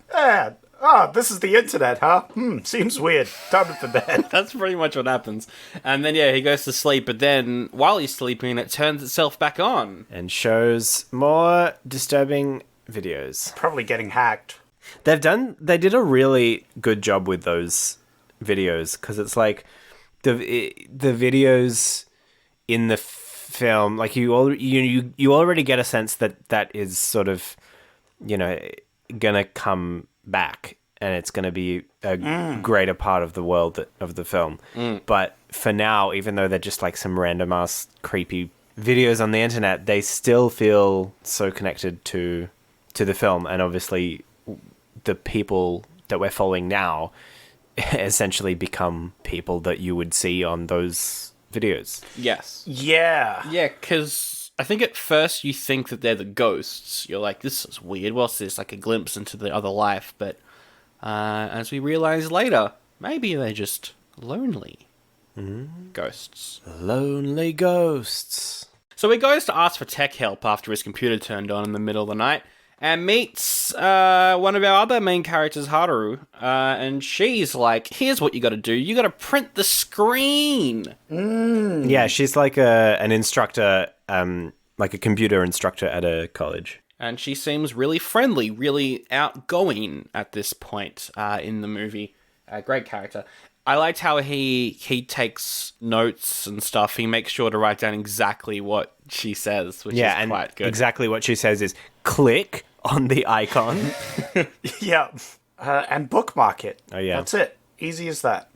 Speaker 2: This is the internet, huh? Seems weird. Time for bed.
Speaker 1: That's pretty much what happens. And then, he goes to sleep, but then while he's sleeping, it turns itself back on.
Speaker 4: And shows more disturbing videos.
Speaker 2: Probably getting hacked.
Speaker 4: They did a really good job with those videos, because it's like the videos in the film, like you already get a sense that is sort of, gonna come back, and it's gonna be a greater part of the world of the film. But for now, even though they're just like some random ass creepy videos on the internet, they still feel so connected to the film, and obviously the people that we're following now essentially become people that you would see on those videos.
Speaker 1: Yes.
Speaker 2: Yeah.
Speaker 1: Yeah, because I think at first you think that they're the ghosts. You're like, this is weird. What's this? Like a glimpse into the other life. But as we realize later, maybe they're just lonely ghosts.
Speaker 4: Lonely ghosts.
Speaker 1: So he goes to ask for tech help after his computer turned on in the middle of the night, and meets one of our other main characters, Haru, and she's like, here's what you gotta do. You gotta print the screen.
Speaker 4: Yeah, she's like an instructor, like a computer instructor at a college.
Speaker 1: And she seems really friendly, really outgoing at this point in the movie. Great character. I liked how he takes notes and stuff. He makes sure to write down exactly what she says, which is quite good.
Speaker 4: Exactly what she says is, click on the icon.
Speaker 2: Yeah. And bookmark it.
Speaker 4: Oh, yeah.
Speaker 2: That's it. Easy as that.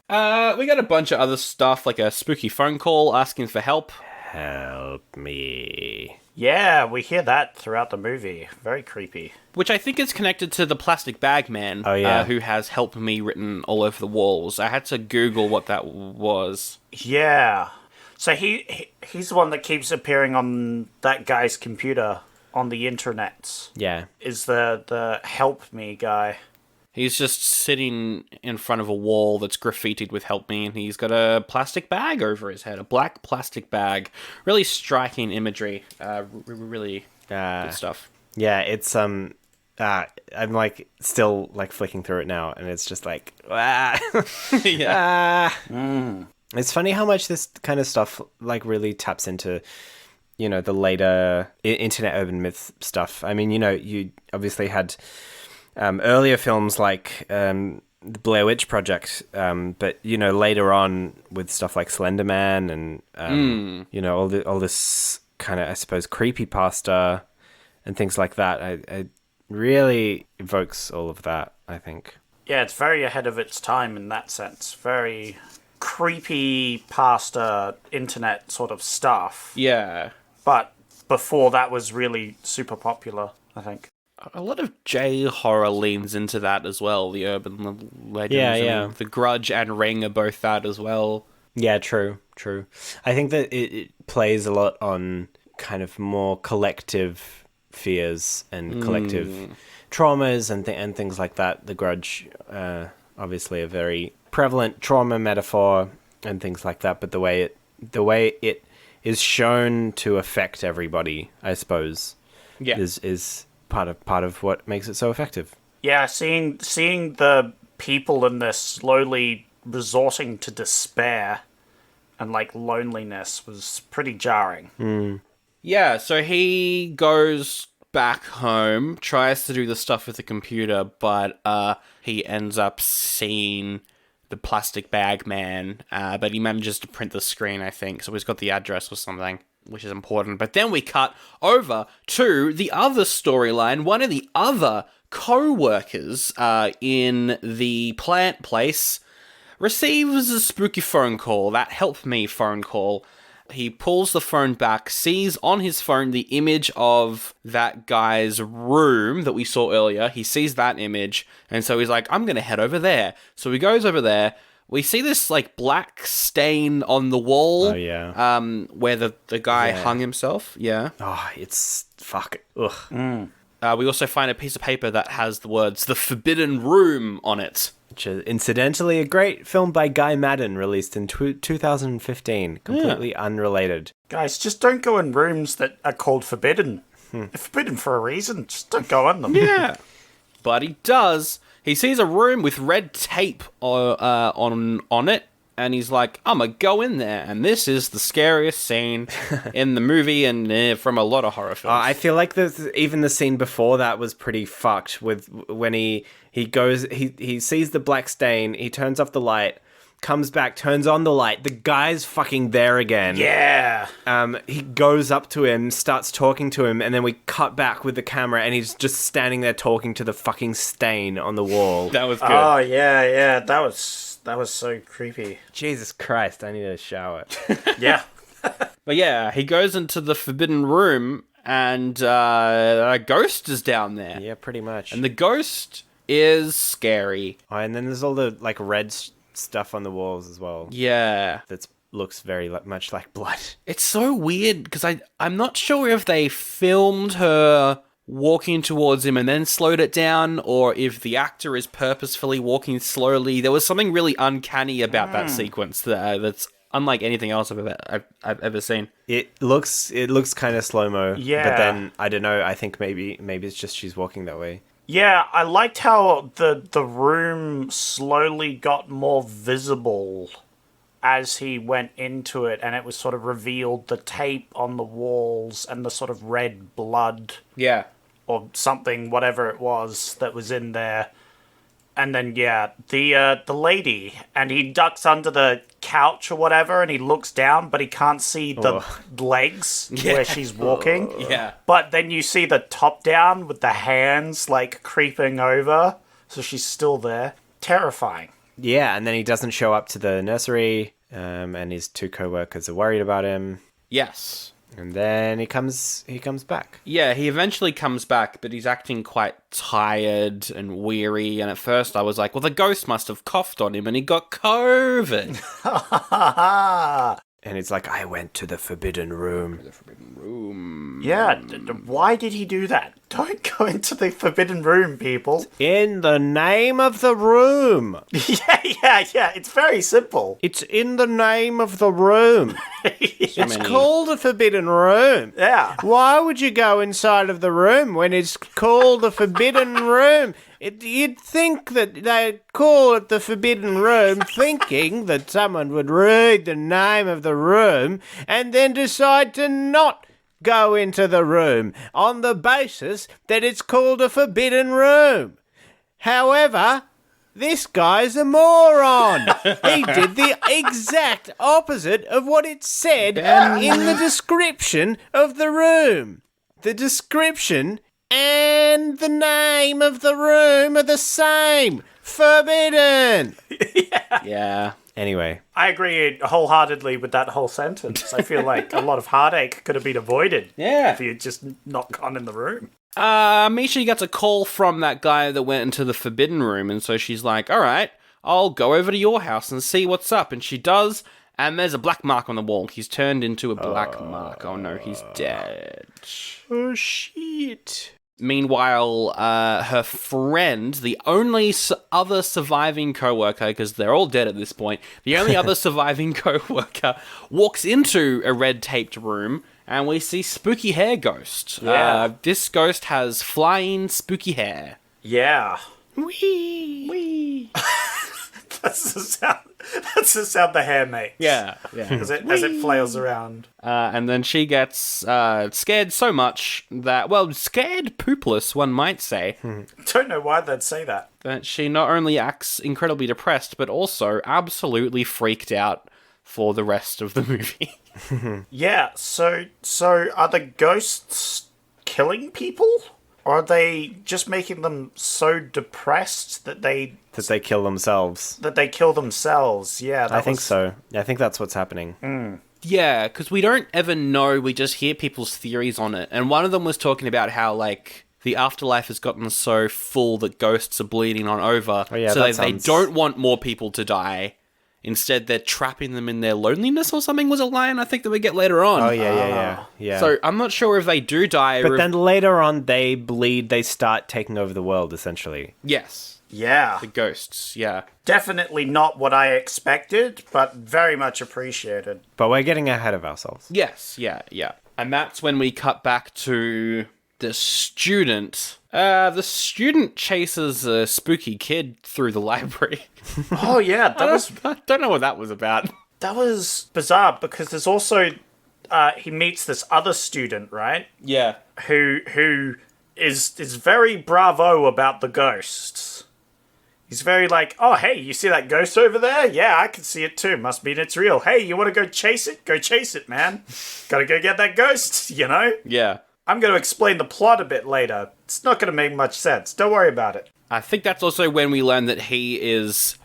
Speaker 1: We got a bunch of other stuff, like a spooky phone call asking for help.
Speaker 4: Help me.
Speaker 2: Yeah, we hear that throughout the movie. Very creepy.
Speaker 1: Which I think is connected to the Plastic Bag Man, who has "Help Me" written all over the walls. I had to Google what that was.
Speaker 2: Yeah. So he's the one that keeps appearing on that guy's computer on the internet.
Speaker 4: Yeah.
Speaker 2: Is the Help Me guy.
Speaker 1: He's just sitting in front of a wall that's graffitied with "Help Me," and he's got a plastic bag over his head, a black plastic bag. Really striking imagery. Really good stuff.
Speaker 4: Yeah, it's I'm like still like flicking through it now, and it's just like,
Speaker 1: Yeah.
Speaker 4: It's funny how much this kind of stuff like really taps into, the later internet urban myth stuff. I mean, you obviously had earlier films like the Blair Witch Project, but later on with stuff like Slender Man and all this kind of, I suppose, creepypasta and things like that. I really evokes all of that, I think.
Speaker 2: Yeah, it's very ahead of its time in that sense. Very creepy pasta internet sort of stuff.
Speaker 1: Yeah.
Speaker 2: But before that was really super popular, I think.
Speaker 1: A lot of J-horror leans into that as well. The urban legends.
Speaker 4: Yeah.
Speaker 1: The Grudge and Ring are both that as well.
Speaker 4: Yeah, true. I think that it plays a lot on kind of more collective fears and collective traumas and things like that. The Grudge, obviously a very prevalent trauma metaphor and things like that, but the way it is shown to affect everybody, I suppose, is part of what makes it so effective.
Speaker 2: Yeah, seeing the people in this slowly resorting to despair and like loneliness was pretty jarring.
Speaker 1: Yeah, so he goes back home, tries to do the stuff with the computer, but he ends up seeing the Plastic Bag Man, but he manages to print the screen, I think, so he's got the address or something, which is important. But then we cut over to the other storyline. One of the other co-workers in the plant place receives a spooky phone call, that Help Me phone call. He pulls the phone back, sees on his phone the image of that guy's room that we saw earlier. He sees that image, and so he's like, I'm going to head over there. So he goes over there. We see this, like, black stain on the wall.
Speaker 4: Oh, yeah.
Speaker 1: Where the guy hung himself. Yeah.
Speaker 4: Oh, it's... fuck. Ugh.
Speaker 1: we also find a piece of paper that has the words "The Forbidden Room" on it.
Speaker 4: Which is incidentally a great film by Guy Madden, released in 2015. Completely unrelated.
Speaker 2: Guys, just don't go in rooms that are called forbidden. They're forbidden for a reason. Just don't go in them.
Speaker 1: Yeah. But he does. He sees a room with red tape on it, and he's like, I'm gonna go in there. And this is the scariest scene in the movie and from a lot of horror films.
Speaker 4: I feel like even the scene before that was pretty fucked with when he goes, he sees the black stain, he turns off the light, comes back, turns on the light, the guy's fucking there again.
Speaker 2: Yeah.
Speaker 4: He goes up to him, starts talking to him, and then we cut back with the camera and he's just standing there talking to the fucking stain on the wall.
Speaker 1: That was good.
Speaker 2: Oh, yeah. That was so creepy.
Speaker 4: Jesus Christ, I need a shower.
Speaker 2: Yeah.
Speaker 1: But yeah, he goes into the forbidden room and a ghost is down there.
Speaker 4: Yeah, pretty much.
Speaker 1: And the ghost is scary.
Speaker 4: Oh, and then there's all the like red stuff on the walls as well.
Speaker 1: Yeah.
Speaker 4: That looks very much like blood.
Speaker 1: It's so weird because I'm not sure if they filmed her walking towards him and then slowed it down, or if the actor is purposefully walking slowly. There was something really uncanny about that sequence that's unlike anything else I've ever seen.
Speaker 4: It looks kind of slow-mo.
Speaker 2: Yeah.
Speaker 4: But then I don't know, I think maybe it's just she's walking that way.
Speaker 2: Yeah, I liked how the room slowly got more visible as he went into it, and it was sort of revealed the tape on the walls and the sort of red blood
Speaker 1: Yeah.
Speaker 2: or something, whatever it was that was in there. And then, yeah, the lady, and he ducks under the couch or whatever, and he looks down, but he can't see the legs where she's walking.
Speaker 1: Yeah.
Speaker 2: But then you see the top down with the hands, like, creeping over, so she's still there. Terrifying.
Speaker 4: Yeah, and then he doesn't show up to the nursery, and his two co-workers are worried about him.
Speaker 1: Yes.
Speaker 4: And then he comes back.
Speaker 1: Yeah, he eventually comes back, but he's acting quite tired and weary. And at first I was like, well, the ghost must have coughed on him and he got COVID.
Speaker 4: And it's like, I went to the forbidden room.
Speaker 2: Yeah, why did he do that? Don't go into the forbidden room, people.
Speaker 4: In the name of the room.
Speaker 2: Yeah, it's very simple.
Speaker 4: It's in the name of the room. It's called the forbidden room.
Speaker 2: Yeah.
Speaker 4: Why would you go inside of the room when it's called the forbidden room? You'd think that they'd call it the forbidden room thinking that someone would read the name of the room and then decide to not go into the room on the basis that it's called a forbidden room. However, this guy's a moron. He did the exact opposite of what it said in the description of the room. The description and the name of the room are the same. Forbidden.
Speaker 1: Yeah.
Speaker 4: Anyway.
Speaker 2: I agree wholeheartedly with that whole sentence. I feel like a lot of heartache could have been avoided if you had just not gone in the room.
Speaker 1: Misha gets a call from that guy that went into the forbidden room, and so she's like, all right, I'll go over to your house and see what's up. And she does, and there's a black mark on the wall. He's turned into a black mark. Oh no, he's dead.
Speaker 4: Oh, shit.
Speaker 1: Meanwhile, her friend, the only other surviving co-worker, because they're all dead at this point, the only other surviving co-worker walks into a red-taped room, and we see Spooky Hair Ghost.
Speaker 2: Yeah.
Speaker 1: This ghost has flying spooky hair.
Speaker 2: Yeah.
Speaker 1: Wee!
Speaker 2: That's the sound the hair makes.
Speaker 1: Yeah.
Speaker 2: As it flails around.
Speaker 1: And then she gets scared so much that, scared poopless, one might say,
Speaker 2: Don't know why they'd say that.
Speaker 1: that she not only acts incredibly depressed, but also absolutely freaked out for the rest of the movie.
Speaker 2: Yeah, so are the ghosts killing people? Or are they just making them so depressed that they
Speaker 4: kill themselves.
Speaker 2: That they kill themselves? Yeah,
Speaker 4: I think so. I think that's what's happening.
Speaker 1: Yeah, because we don't ever know, we just hear people's theories on it. And one of them was talking about how, like, the afterlife has gotten so full that ghosts are bleeding on over.
Speaker 4: Oh, yeah,
Speaker 1: so
Speaker 4: that
Speaker 1: they
Speaker 4: sounds-
Speaker 1: don't want more people to die. Instead, they're trapping them in their loneliness or something was a line I think that we get later on.
Speaker 4: Oh, yeah.
Speaker 1: So I'm not sure if they do die.
Speaker 4: But then later on, they bleed, they start taking over the world, essentially.
Speaker 1: Yes.
Speaker 2: Yeah.
Speaker 1: The ghosts, yeah.
Speaker 2: Definitely not what I expected, but very much appreciated.
Speaker 4: But we're getting ahead of ourselves.
Speaker 1: Yes, yeah. And that's when we cut back to the student. The student chases a spooky kid through the library.
Speaker 2: Oh, yeah,
Speaker 1: I don't know what that was about.
Speaker 2: that was bizarre, because there's also... he meets this other student, right?
Speaker 1: Yeah.
Speaker 2: Who is very bravo about the ghosts. He's very like, oh, hey, you see that ghost over there? Yeah, I can see it too. Must mean it's real. Hey, you want to go chase it? Go chase it, man. Gotta go get that ghost, you know?
Speaker 1: Yeah.
Speaker 2: I'm going to explain the plot a bit later. It's not going to make much sense. Don't worry about it.
Speaker 1: I think that's also when we learn that he is...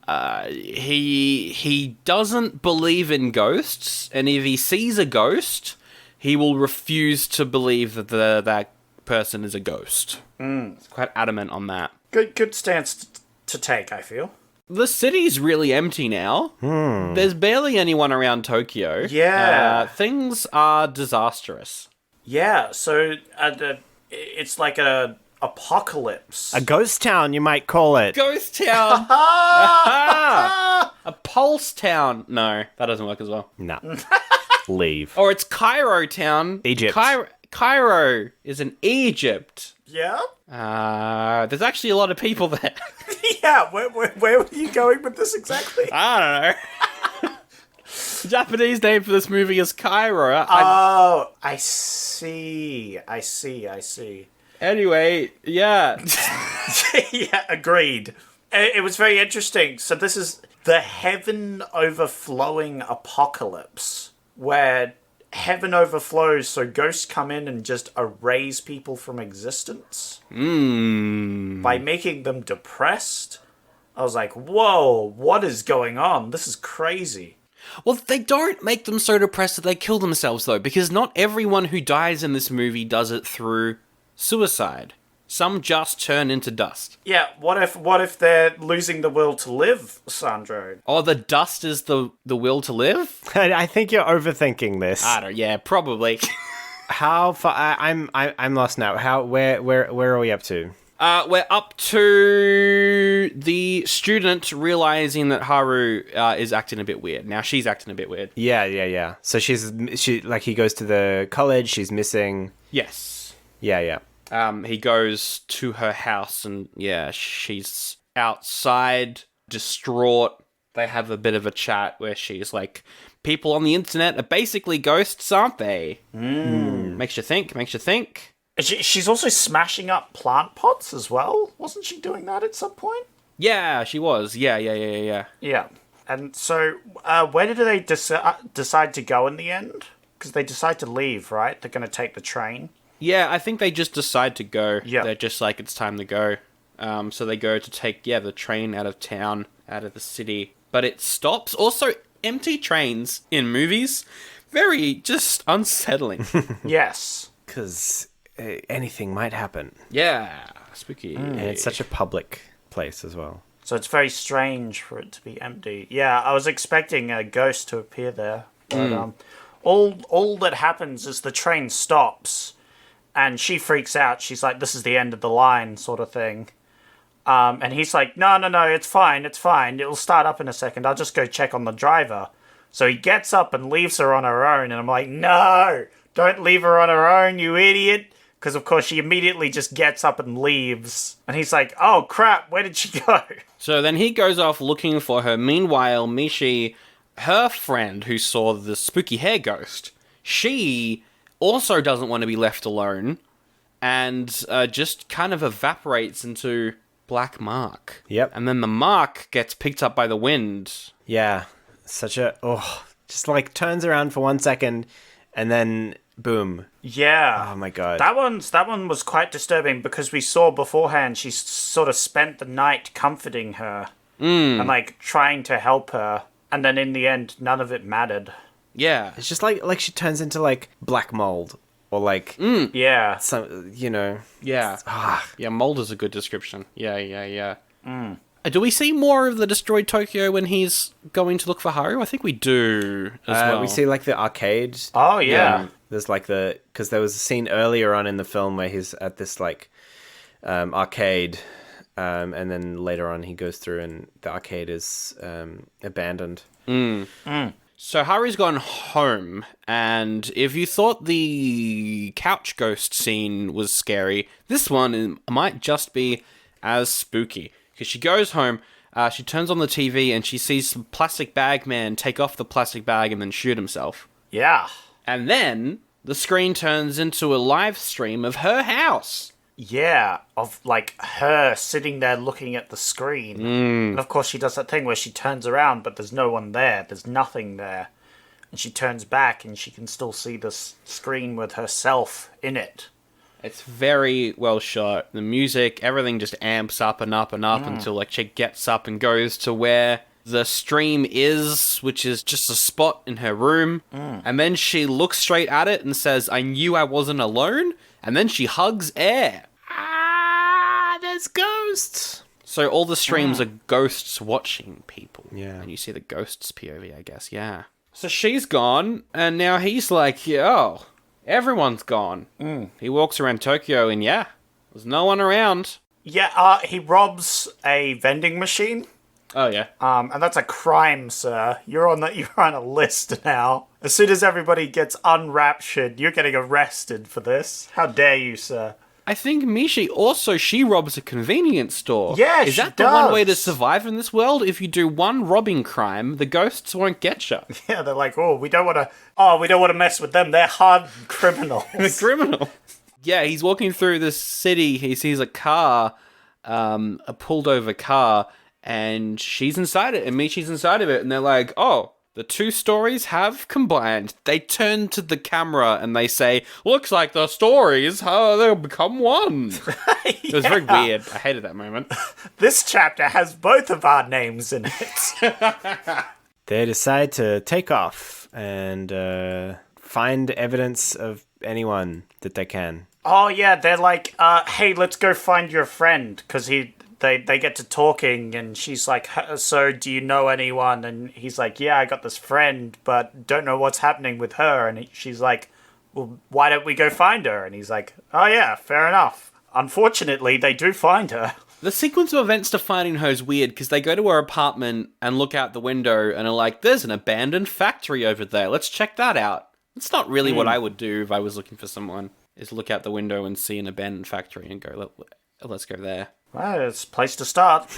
Speaker 1: he doesn't believe in ghosts, and if he sees a ghost, he will refuse to believe that that person is a ghost. It's quite adamant on that.
Speaker 2: Good stance to take, I feel.
Speaker 1: The city's really empty now. There's barely anyone around Tokyo.
Speaker 2: Yeah.
Speaker 1: Things are disastrous.
Speaker 2: Yeah, so it's like a apocalypse.
Speaker 4: A ghost town, you might call it.
Speaker 1: Ghost town! A pulse town! No, that doesn't work as well.
Speaker 4: No. Leave.
Speaker 1: Or it's Cairo town.
Speaker 4: Egypt.
Speaker 1: Cairo is in Egypt.
Speaker 2: Yeah?
Speaker 1: There's actually a lot of people there.
Speaker 2: Yeah, where were you going with this exactly?
Speaker 1: I don't know. The Japanese name for this movie is Kairo.
Speaker 2: Oh, I see.
Speaker 1: Anyway, yeah.
Speaker 2: Yeah, agreed. It was very interesting. So this is the heaven overflowing apocalypse, where heaven overflows so ghosts come in and just erase people from existence. By making them depressed. I was like, whoa, what is going on? This is crazy.
Speaker 1: Well, they don't make them so depressed that they kill themselves, though, because not everyone who dies in this movie does it through suicide. Some just turn into dust.
Speaker 2: Yeah, what if they're losing the will to live, Sandro?
Speaker 1: Oh, the dust is the will to live?
Speaker 4: I think you're overthinking this.
Speaker 1: I don't. Yeah, probably.
Speaker 4: How far? I'm lost now. Where are we up to?
Speaker 1: We're up to the student realizing that Haru is acting a bit weird. Now she's acting a bit weird.
Speaker 4: Yeah. So she like he goes to the college. She's missing.
Speaker 1: Yes.
Speaker 4: Yeah.
Speaker 1: He goes to her house and yeah, she's outside, distraught. They have a bit of a chat where she's like, people on the internet are basically ghosts, aren't they? Makes you think.
Speaker 2: She's also smashing up plant pots as well. Wasn't she doing that at some point?
Speaker 1: Yeah, she was. Yeah.
Speaker 2: Yeah. And so, where did they decide to go in the end? Because they decide to leave, right? They're going to take the train.
Speaker 1: Yeah, I think they just decide to go.
Speaker 2: Yeah.
Speaker 1: They're just like, it's time to go. So they go to take, the train out of town, out of the city. But it stops. Also, empty trains in movies, very just unsettling.
Speaker 2: Yes.
Speaker 4: Because anything might happen.
Speaker 1: Yeah, spooky.
Speaker 4: And it's such a public place as well.
Speaker 2: So it's very strange for it to be empty. Yeah, I was expecting a ghost to appear there. But all that happens is the train stops and she freaks out. She's like, this is the end of the line sort of thing. And he's like, no, it's fine. It'll start up in a second. I'll just go check on the driver. So he gets up and leaves her on her own. And I'm like, no, don't leave her on her own, you idiot. Because, of course, she immediately just gets up and leaves. And he's like, oh, crap, where did she go?
Speaker 1: So then he goes off looking for her. Meanwhile, Mishi, her friend who saw the spooky hair ghost, she also doesn't want to be left alone and just kind of evaporates into black mark.
Speaker 4: Yep.
Speaker 1: And then the mark gets picked up by the wind.
Speaker 4: Yeah. Just like turns around for 1 second and then boom.
Speaker 2: Yeah.
Speaker 4: Oh my god.
Speaker 2: That one was quite disturbing because we saw beforehand she sort of spent the night comforting her and like trying to help her, and then in the end none of it mattered.
Speaker 1: Yeah.
Speaker 4: It's just like she turns into like black mold or like
Speaker 2: Yeah.
Speaker 4: some,
Speaker 1: Yeah. Yeah, mold is a good description. Yeah. Do we see more of the destroyed Tokyo when he's going to look for Haru? I think we do as well.
Speaker 4: We see like the arcade.
Speaker 2: Oh, yeah.
Speaker 4: There's like because there was a scene earlier on in the film where he's at this like arcade, and then later on he goes through and the arcade is abandoned.
Speaker 1: So Haru's gone home, and if you thought the couch ghost scene was scary, this one might just be as spooky. Because she goes home, she turns on the TV, and she sees some plastic bag man take off the plastic bag and then shoot himself.
Speaker 2: Yeah.
Speaker 1: And then the screen turns into a live stream of her house.
Speaker 2: Yeah, of like her sitting there looking at the screen. And of course she does that thing where she turns around but there's no one there. There's nothing there. And she turns back and she can still see the screen with herself in it.
Speaker 1: It's very well shot. The music, everything just amps up and up and up until like she gets up and goes to where the stream is, which is just a spot in her room. And then she looks straight at it and says, "I knew I wasn't alone." And then she hugs air. There's ghosts. So all the streams are ghosts watching people.
Speaker 4: Yeah.
Speaker 1: And you see the ghosts POV, I guess. Yeah. So she's gone, and now he's like, yo, everyone's gone. He walks around Tokyo, and yeah, there's no one around.
Speaker 2: Yeah, he robs a vending machine.
Speaker 1: Oh, yeah.
Speaker 2: And that's a crime, sir. You're on a list now. As soon as everybody gets unraptured, you're getting arrested for this. How dare you, sir?
Speaker 1: I think Mishi she robs a convenience store.
Speaker 2: Yeah,
Speaker 1: Is
Speaker 2: she
Speaker 1: that the one way to
Speaker 2: does.
Speaker 1: survive in this world? If you do one robbing crime, the ghosts won't get you.
Speaker 2: Yeah, they're like, we don't want to mess with them. They're hard criminals.
Speaker 1: The criminal. Yeah, he's walking through the city. He sees a car, a pulled over car, and she's inside it, and Michi's inside of it, and they're like, oh, the two stories have combined. They turn to the camera and they say, looks like the stories, they'll become one. It was very weird. I hated that moment.
Speaker 2: This chapter has both of our names in it.
Speaker 4: They decide to take off and find evidence of anyone that they can.
Speaker 2: Oh, yeah, they're like, hey, let's go find your friend, because they get to talking, and she's like, so do you know anyone? And he's like, yeah, I got this friend, but don't know what's happening with her. And she's like, well, why don't we go find her? And he's like, oh yeah, fair enough. Unfortunately, they do find her.
Speaker 1: The sequence of events to finding her is weird, because they go to her apartment and look out the window and are like, there's an abandoned factory over there. Let's check that out. It's not really what I would do if I was looking for someone, is look out the window and see an abandoned factory and go, let's go there.
Speaker 2: Well, it's a place to start.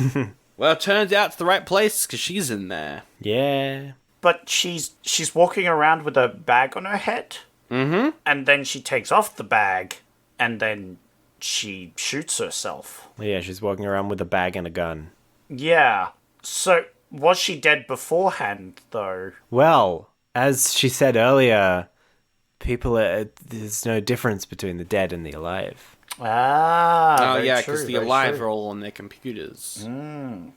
Speaker 1: Well, it turns out it's the right place because she's in there.
Speaker 4: Yeah.
Speaker 2: But she's walking around with a bag on her head.
Speaker 1: Mm-hmm.
Speaker 2: And then she takes off the bag, and then she shoots herself.
Speaker 4: Yeah, she's walking around with a bag and a gun.
Speaker 2: Yeah. So, was she dead beforehand, though?
Speaker 4: Well, as she said earlier, there's no difference between the dead and the alive.
Speaker 2: Ah,
Speaker 1: Oh,
Speaker 2: very
Speaker 1: yeah,
Speaker 2: true,
Speaker 1: because the
Speaker 2: very
Speaker 1: alive
Speaker 2: true.
Speaker 1: are all on their computers,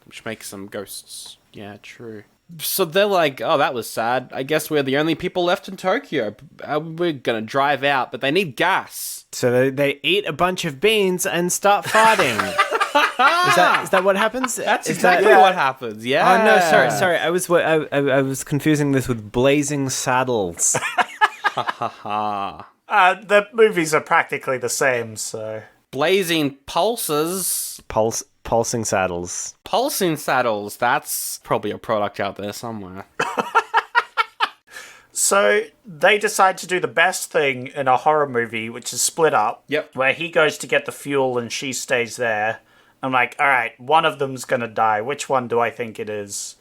Speaker 1: which makes them ghosts. Yeah, true. So they're like, oh, that was sad. I guess we're the only people left in Tokyo. We're going to drive out, but they need gas.
Speaker 4: So they eat a bunch of beans and start farting. Is that what happens?
Speaker 1: That's
Speaker 4: Is
Speaker 1: exactly
Speaker 4: that-
Speaker 1: what happens, yeah.
Speaker 4: Oh no, sorry. I was confusing this with Blazing Saddles.
Speaker 1: Haha.
Speaker 2: The movies are practically the same, so...
Speaker 1: Blazing pulses.
Speaker 4: Pulsing Saddles.
Speaker 1: Pulsing saddles. That's probably a product out there somewhere.
Speaker 2: So, they decide to do the best thing in a horror movie, which is split up.
Speaker 1: Yep.
Speaker 2: Where he goes to get the fuel and she stays there. I'm like, alright, one of them's gonna die. Which one do I think it is?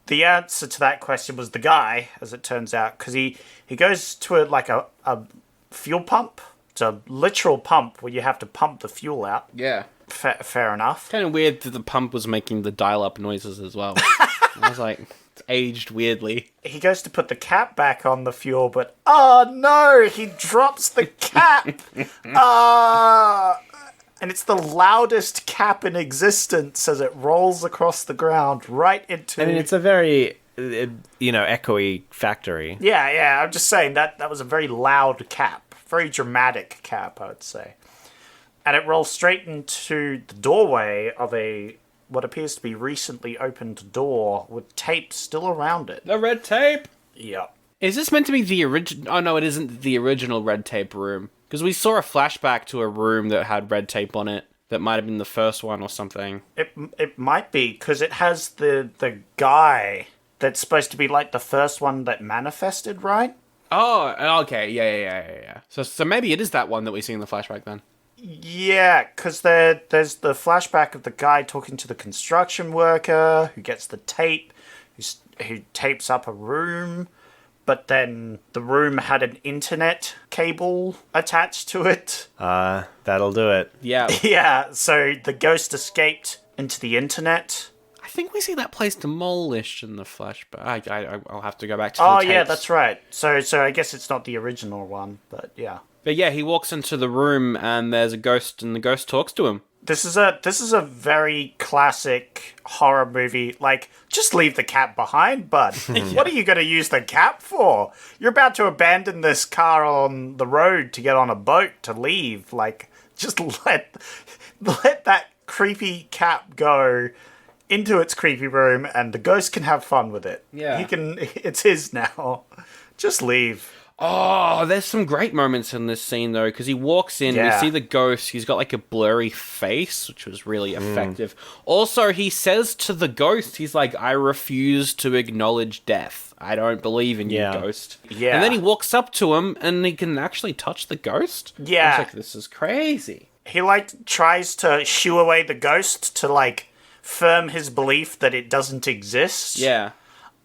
Speaker 2: The answer to that question was the guy, as it turns out, because he goes to a fuel pump. It's a literal pump where you have to pump the fuel out.
Speaker 1: Yeah.
Speaker 2: Fair enough.
Speaker 1: Kind of weird that the pump was making the dial-up noises as well. I was like, it's aged weirdly.
Speaker 2: He goes to put the cap back on the fuel, but oh no, he drops the cap. And it's the loudest cap in existence as it rolls across the ground right into...
Speaker 4: I mean, it's a very, echoey factory.
Speaker 2: Yeah, I'm just saying that was a very loud cap. Very dramatic cap, I would say. And it rolls straight into the doorway of a what appears to be recently opened door with tape still around it.
Speaker 1: The red tape!
Speaker 2: Yeah.
Speaker 1: Is this meant to be the original? Oh no, it isn't the original red tape room. Because we saw a flashback to a room that had red tape on it. That might have been the first one or something.
Speaker 2: It might be, because it has the guy that's supposed to be like the first one that manifested, right?
Speaker 1: Oh, okay, yeah. So maybe it is that one that we see in the flashback then.
Speaker 2: Yeah, because there's the flashback of the guy talking to the construction worker who gets the tape, who tapes up a room, but then the room had an internet cable attached to it.
Speaker 4: That'll do it.
Speaker 1: Yeah.
Speaker 2: Yeah, so the ghost escaped into the internet.
Speaker 1: I think we see that place demolished in the flashback. I'll have to go back to the
Speaker 2: Oh,
Speaker 1: tapes.
Speaker 2: yeah, that's right. So I guess it's not the original one, but yeah.
Speaker 1: But yeah, he walks into the room and there's a ghost and the ghost talks to him.
Speaker 2: This is a very classic horror movie. Like, just leave the cat behind, bud. What are you going to use the cat for? You're about to abandon this car on the road to get on a boat to leave. Like, just let that creepy cat go into its creepy room, and the ghost can have fun with it.
Speaker 1: Yeah.
Speaker 2: It's his now. Just leave.
Speaker 1: Oh, there's some great moments in this scene, though, because he walks in, we see the ghost, he's got, like, a blurry face, which was really effective. Also, he says to the ghost, he's like, I refuse to acknowledge death. I don't believe in you, ghost.
Speaker 2: Yeah.
Speaker 1: And then he walks up to him, and he can actually touch the ghost?
Speaker 2: Yeah.
Speaker 1: I was like, this is crazy.
Speaker 2: He, like, tries to shoo away the ghost to, like, firm his belief that it doesn't exist.
Speaker 1: Yeah.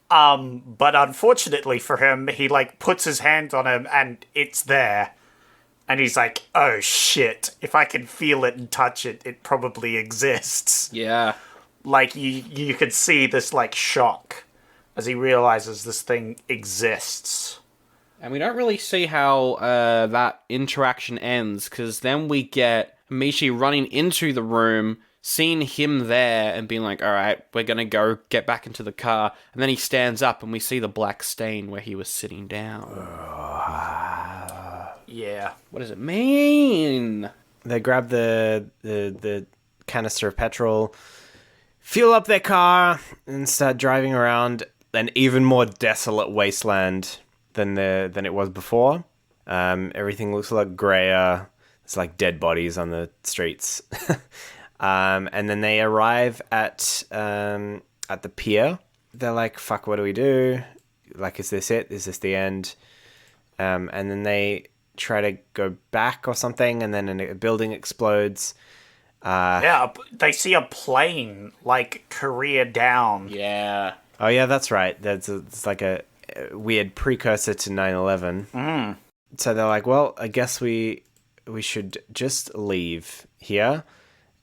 Speaker 2: But unfortunately for him, he, like, puts his hand on him and it's there. And he's like, oh shit, if I can feel it and touch it, it probably exists.
Speaker 1: Yeah.
Speaker 2: Like, you could see this, like, shock as he realizes this thing exists.
Speaker 1: And we don't really see how that interaction ends, because then we get Michi running into the room, seeing him there and being like, all right, we're going to go get back into the car. And then he stands up and we see the black stain where he was sitting down.
Speaker 2: Yeah.
Speaker 1: What does it mean?
Speaker 4: They grab the canister of petrol, fuel up their car, and start driving around an even more desolate wasteland than it was before. Everything looks a lot grayer. It's like dead bodies on the streets. And then they arrive at the pier. They're like, fuck, what do we do? Like, is this it? Is this the end? And then they try to go back or something, and then a building explodes.
Speaker 2: Yeah, they see a plane, like, career down.
Speaker 1: Yeah.
Speaker 4: Oh, yeah, that's right. It's like a weird precursor to 9/11. So they're like, well, I guess we should just leave here.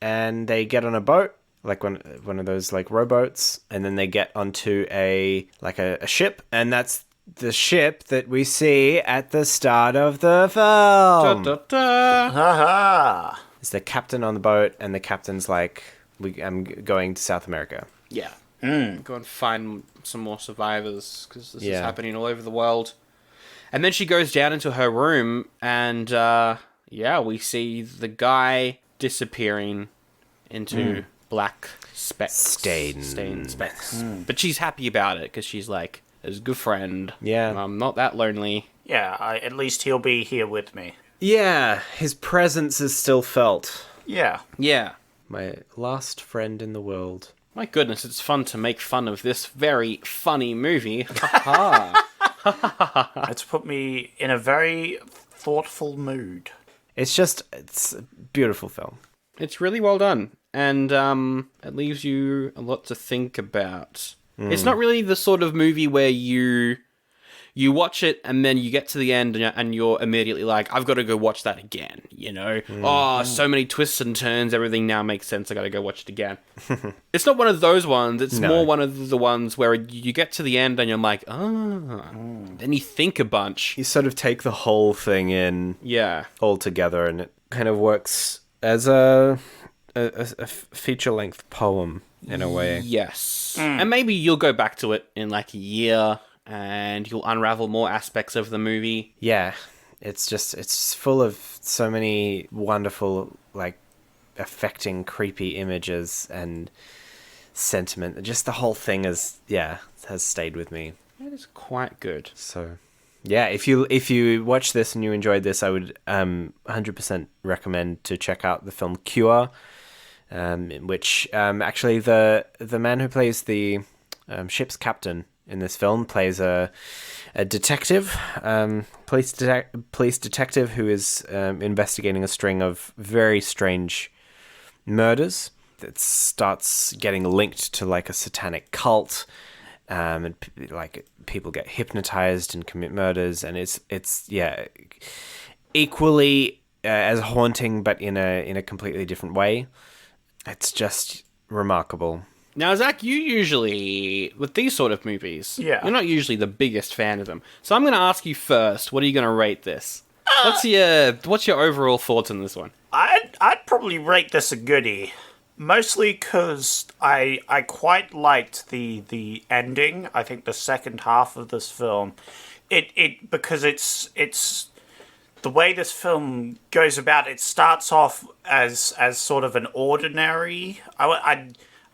Speaker 4: And they get on a boat, like one of those like rowboats, and then they get onto a ship, and that's the ship that we see at the start of the film.
Speaker 2: Haha.
Speaker 4: It's the captain on the boat, and the captain's like, I'm going to South America.
Speaker 1: Yeah. Go and find some more survivors, because this is happening all over the world. And then she goes down into her room, and we see the guy disappearing into black specks. Stained specks. But she's happy about it, because she's like, there's a good friend.
Speaker 4: Yeah.
Speaker 1: I'm not that lonely.
Speaker 2: Yeah, at least he'll be here with me.
Speaker 4: Yeah, his presence is still felt.
Speaker 2: Yeah.
Speaker 1: Yeah.
Speaker 4: My last friend in the world.
Speaker 1: My goodness, it's fun to make fun of this very funny movie. Ha
Speaker 2: It's put me in a very thoughtful mood.
Speaker 4: It's a beautiful film.
Speaker 1: It's really well done. And it leaves you a lot to think about. It's not really the sort of movie where you watch it and then you get to the end and you're immediately like, I've got to go watch that again, you know? Oh, so many twists and turns, everything now makes sense, I got to go watch it again. It's not one of those ones, it's more one of the ones where you get to the end and you're like, then you think a bunch.
Speaker 4: You sort of take the whole thing in all together, and it kind of works as a feature-length poem in a way.
Speaker 1: Yes. And maybe you'll go back to it in like a year and you'll unravel more aspects of the movie.
Speaker 4: Yeah. It's full of so many wonderful, like, affecting, creepy images, and sentiment. Just the whole thing has stayed with me.
Speaker 1: That is quite good.
Speaker 4: So, yeah, if you watch this and you enjoyed this, I would 100% recommend to check out the film Cure, in which actually the man who plays the ship's captain in this film plays a detective, police detective who is investigating a string of very strange murders that starts getting linked to like a satanic cult, and like people get hypnotized and commit murders, and it's equally as haunting, but in a completely different way. It's just remarkable.
Speaker 1: Now, Zach, you usually, with these sort of movies,
Speaker 2: Yeah.
Speaker 1: you're not usually the biggest fan of them. So I'm going to ask you first, what are you going to rate this? What's your overall thoughts on this one?
Speaker 2: I'd probably rate this a goodie. Mostly because I quite liked the ending. I think the second half of this film, because it's the way this film goes about. It starts off as sort of an ordinary.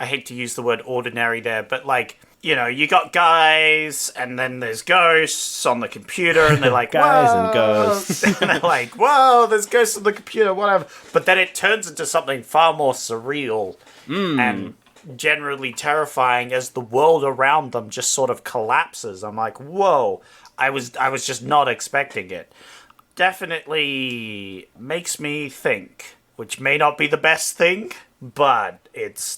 Speaker 2: I hate to use the word ordinary there, but like, you know, you got guys, and then there's ghosts on the computer, and they're like,
Speaker 4: Guys
Speaker 2: "Whoa."
Speaker 4: and ghosts.
Speaker 2: And they're like, whoa, there's ghosts on the computer, whatever. But then it turns into something far more surreal and generally terrifying as the world around them just sort of collapses. I'm like, whoa, I was just not expecting it. Definitely makes me think, which may not be the best thing, but it's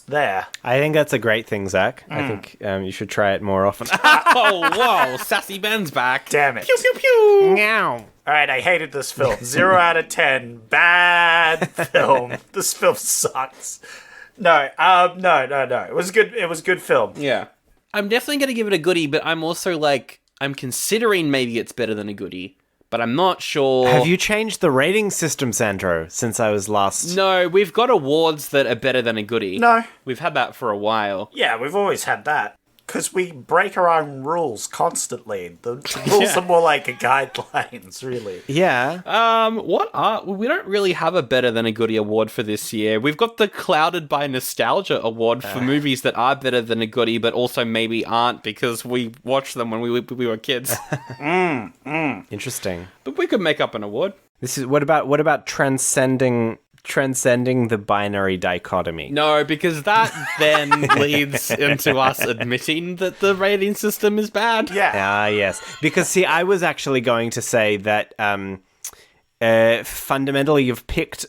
Speaker 2: there.
Speaker 4: I think that's a great thing, Zach. I think you should try it more often.
Speaker 1: Oh, whoa, Sassy Ben's back.
Speaker 2: Damn it.
Speaker 1: Pew, pew, pew.
Speaker 4: Meow.
Speaker 2: All right, I hated this film. 0 out of 10. Bad film. This film sucks. No. It was good. It was a good film.
Speaker 1: Yeah. I'm definitely going to give it a goodie, but I'm also like, I'm considering maybe it's better than a goodie, but I'm not sure.
Speaker 4: Have you changed the rating system, Sandro, since I was last?
Speaker 1: No, we've got awards that are better than a goodie.
Speaker 2: No.
Speaker 1: We've had that for a while.
Speaker 2: Yeah, we've always had that. Because we break our own rules constantly. The rules are more like guidelines, really.
Speaker 4: Yeah.
Speaker 1: We don't really have a better than a goodie award for this year. We've got the Clouded by Nostalgia award for movies that are better than a goodie, but also maybe aren't because we watched them when we were kids.
Speaker 4: Interesting.
Speaker 1: But we could make up an award.
Speaker 4: This is what about transcending the binary dichotomy?
Speaker 1: No, because that then leads into us admitting that the rating system is bad.
Speaker 2: Yeah.
Speaker 4: Ah, yes. Because see, I was actually going to say that fundamentally you've picked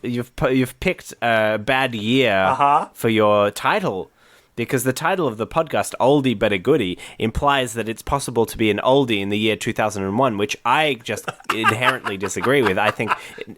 Speaker 4: you've picked a bad year for your title. Because the title of the podcast, Oldie But a Goodie, implies that it's possible to be an oldie in the year 2001, which I just inherently disagree with. I think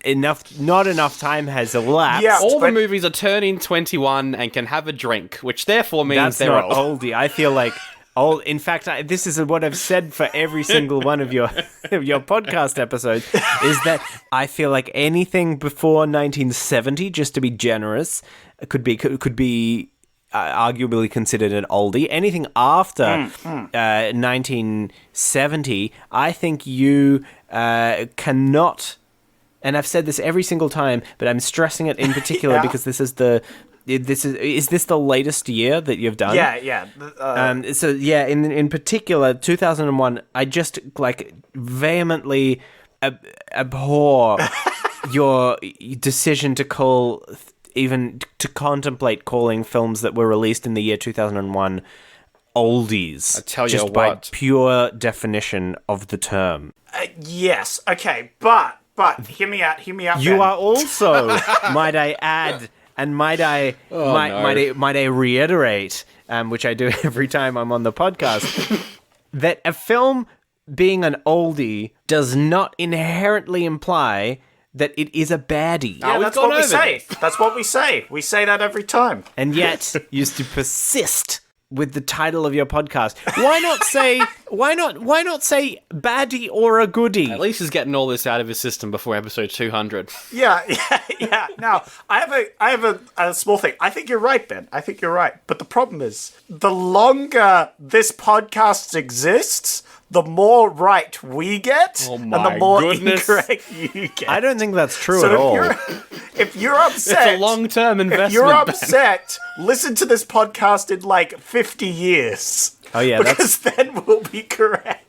Speaker 4: not enough time has elapsed.
Speaker 2: Yeah.
Speaker 1: All the
Speaker 2: But-
Speaker 1: movies are turning 21 and can have a drink, which therefore means
Speaker 4: That's
Speaker 1: they're
Speaker 4: not
Speaker 1: old.
Speaker 4: oldie. I feel like old. In fact, this is what I've said for every single one of your podcast episodes, is that I feel like anything before 1970, just to be generous, could be arguably considered an oldie. Anything after 1970, I think you cannot. And I've said this every single time, but I'm stressing it in particular because is this the latest year that you've done?
Speaker 2: Yeah.
Speaker 4: So yeah, in particular, 2001, I just like vehemently abhor your decision to call. Even to contemplate calling films that were released in the year 2001 oldies.
Speaker 1: I tell you
Speaker 4: just by
Speaker 1: what.
Speaker 4: pure definition of the term.
Speaker 2: Yes. Okay. But hear me out.
Speaker 4: You
Speaker 2: Ben.
Speaker 4: are also, might I add, and might I reiterate, which I do every time I'm on the podcast, that a film being an oldie does not inherently imply that it is a baddie.
Speaker 2: Yeah,
Speaker 1: we've
Speaker 2: that's
Speaker 1: gone
Speaker 2: what we
Speaker 1: over
Speaker 2: say. That's what we say. We say that every time.
Speaker 4: And yet used to persist with the title of your podcast. Why not say baddie or a goodie?
Speaker 1: At least he's getting all this out of his system before episode 200.
Speaker 2: Yeah. Now, I have a small thing. I think you're right, Ben. I think you're right. But the problem is, the longer this podcast exists, the more right we get, and the
Speaker 1: my
Speaker 2: more
Speaker 1: goodness.
Speaker 2: incorrect you get.
Speaker 4: I don't think that's true
Speaker 2: So
Speaker 4: at all.
Speaker 2: if you're upset,
Speaker 1: It's a long-term investment.
Speaker 2: if you're
Speaker 1: Ben.
Speaker 2: upset, listen to this podcast in like 50 years.
Speaker 4: Oh yeah,
Speaker 2: Because then we'll be correct.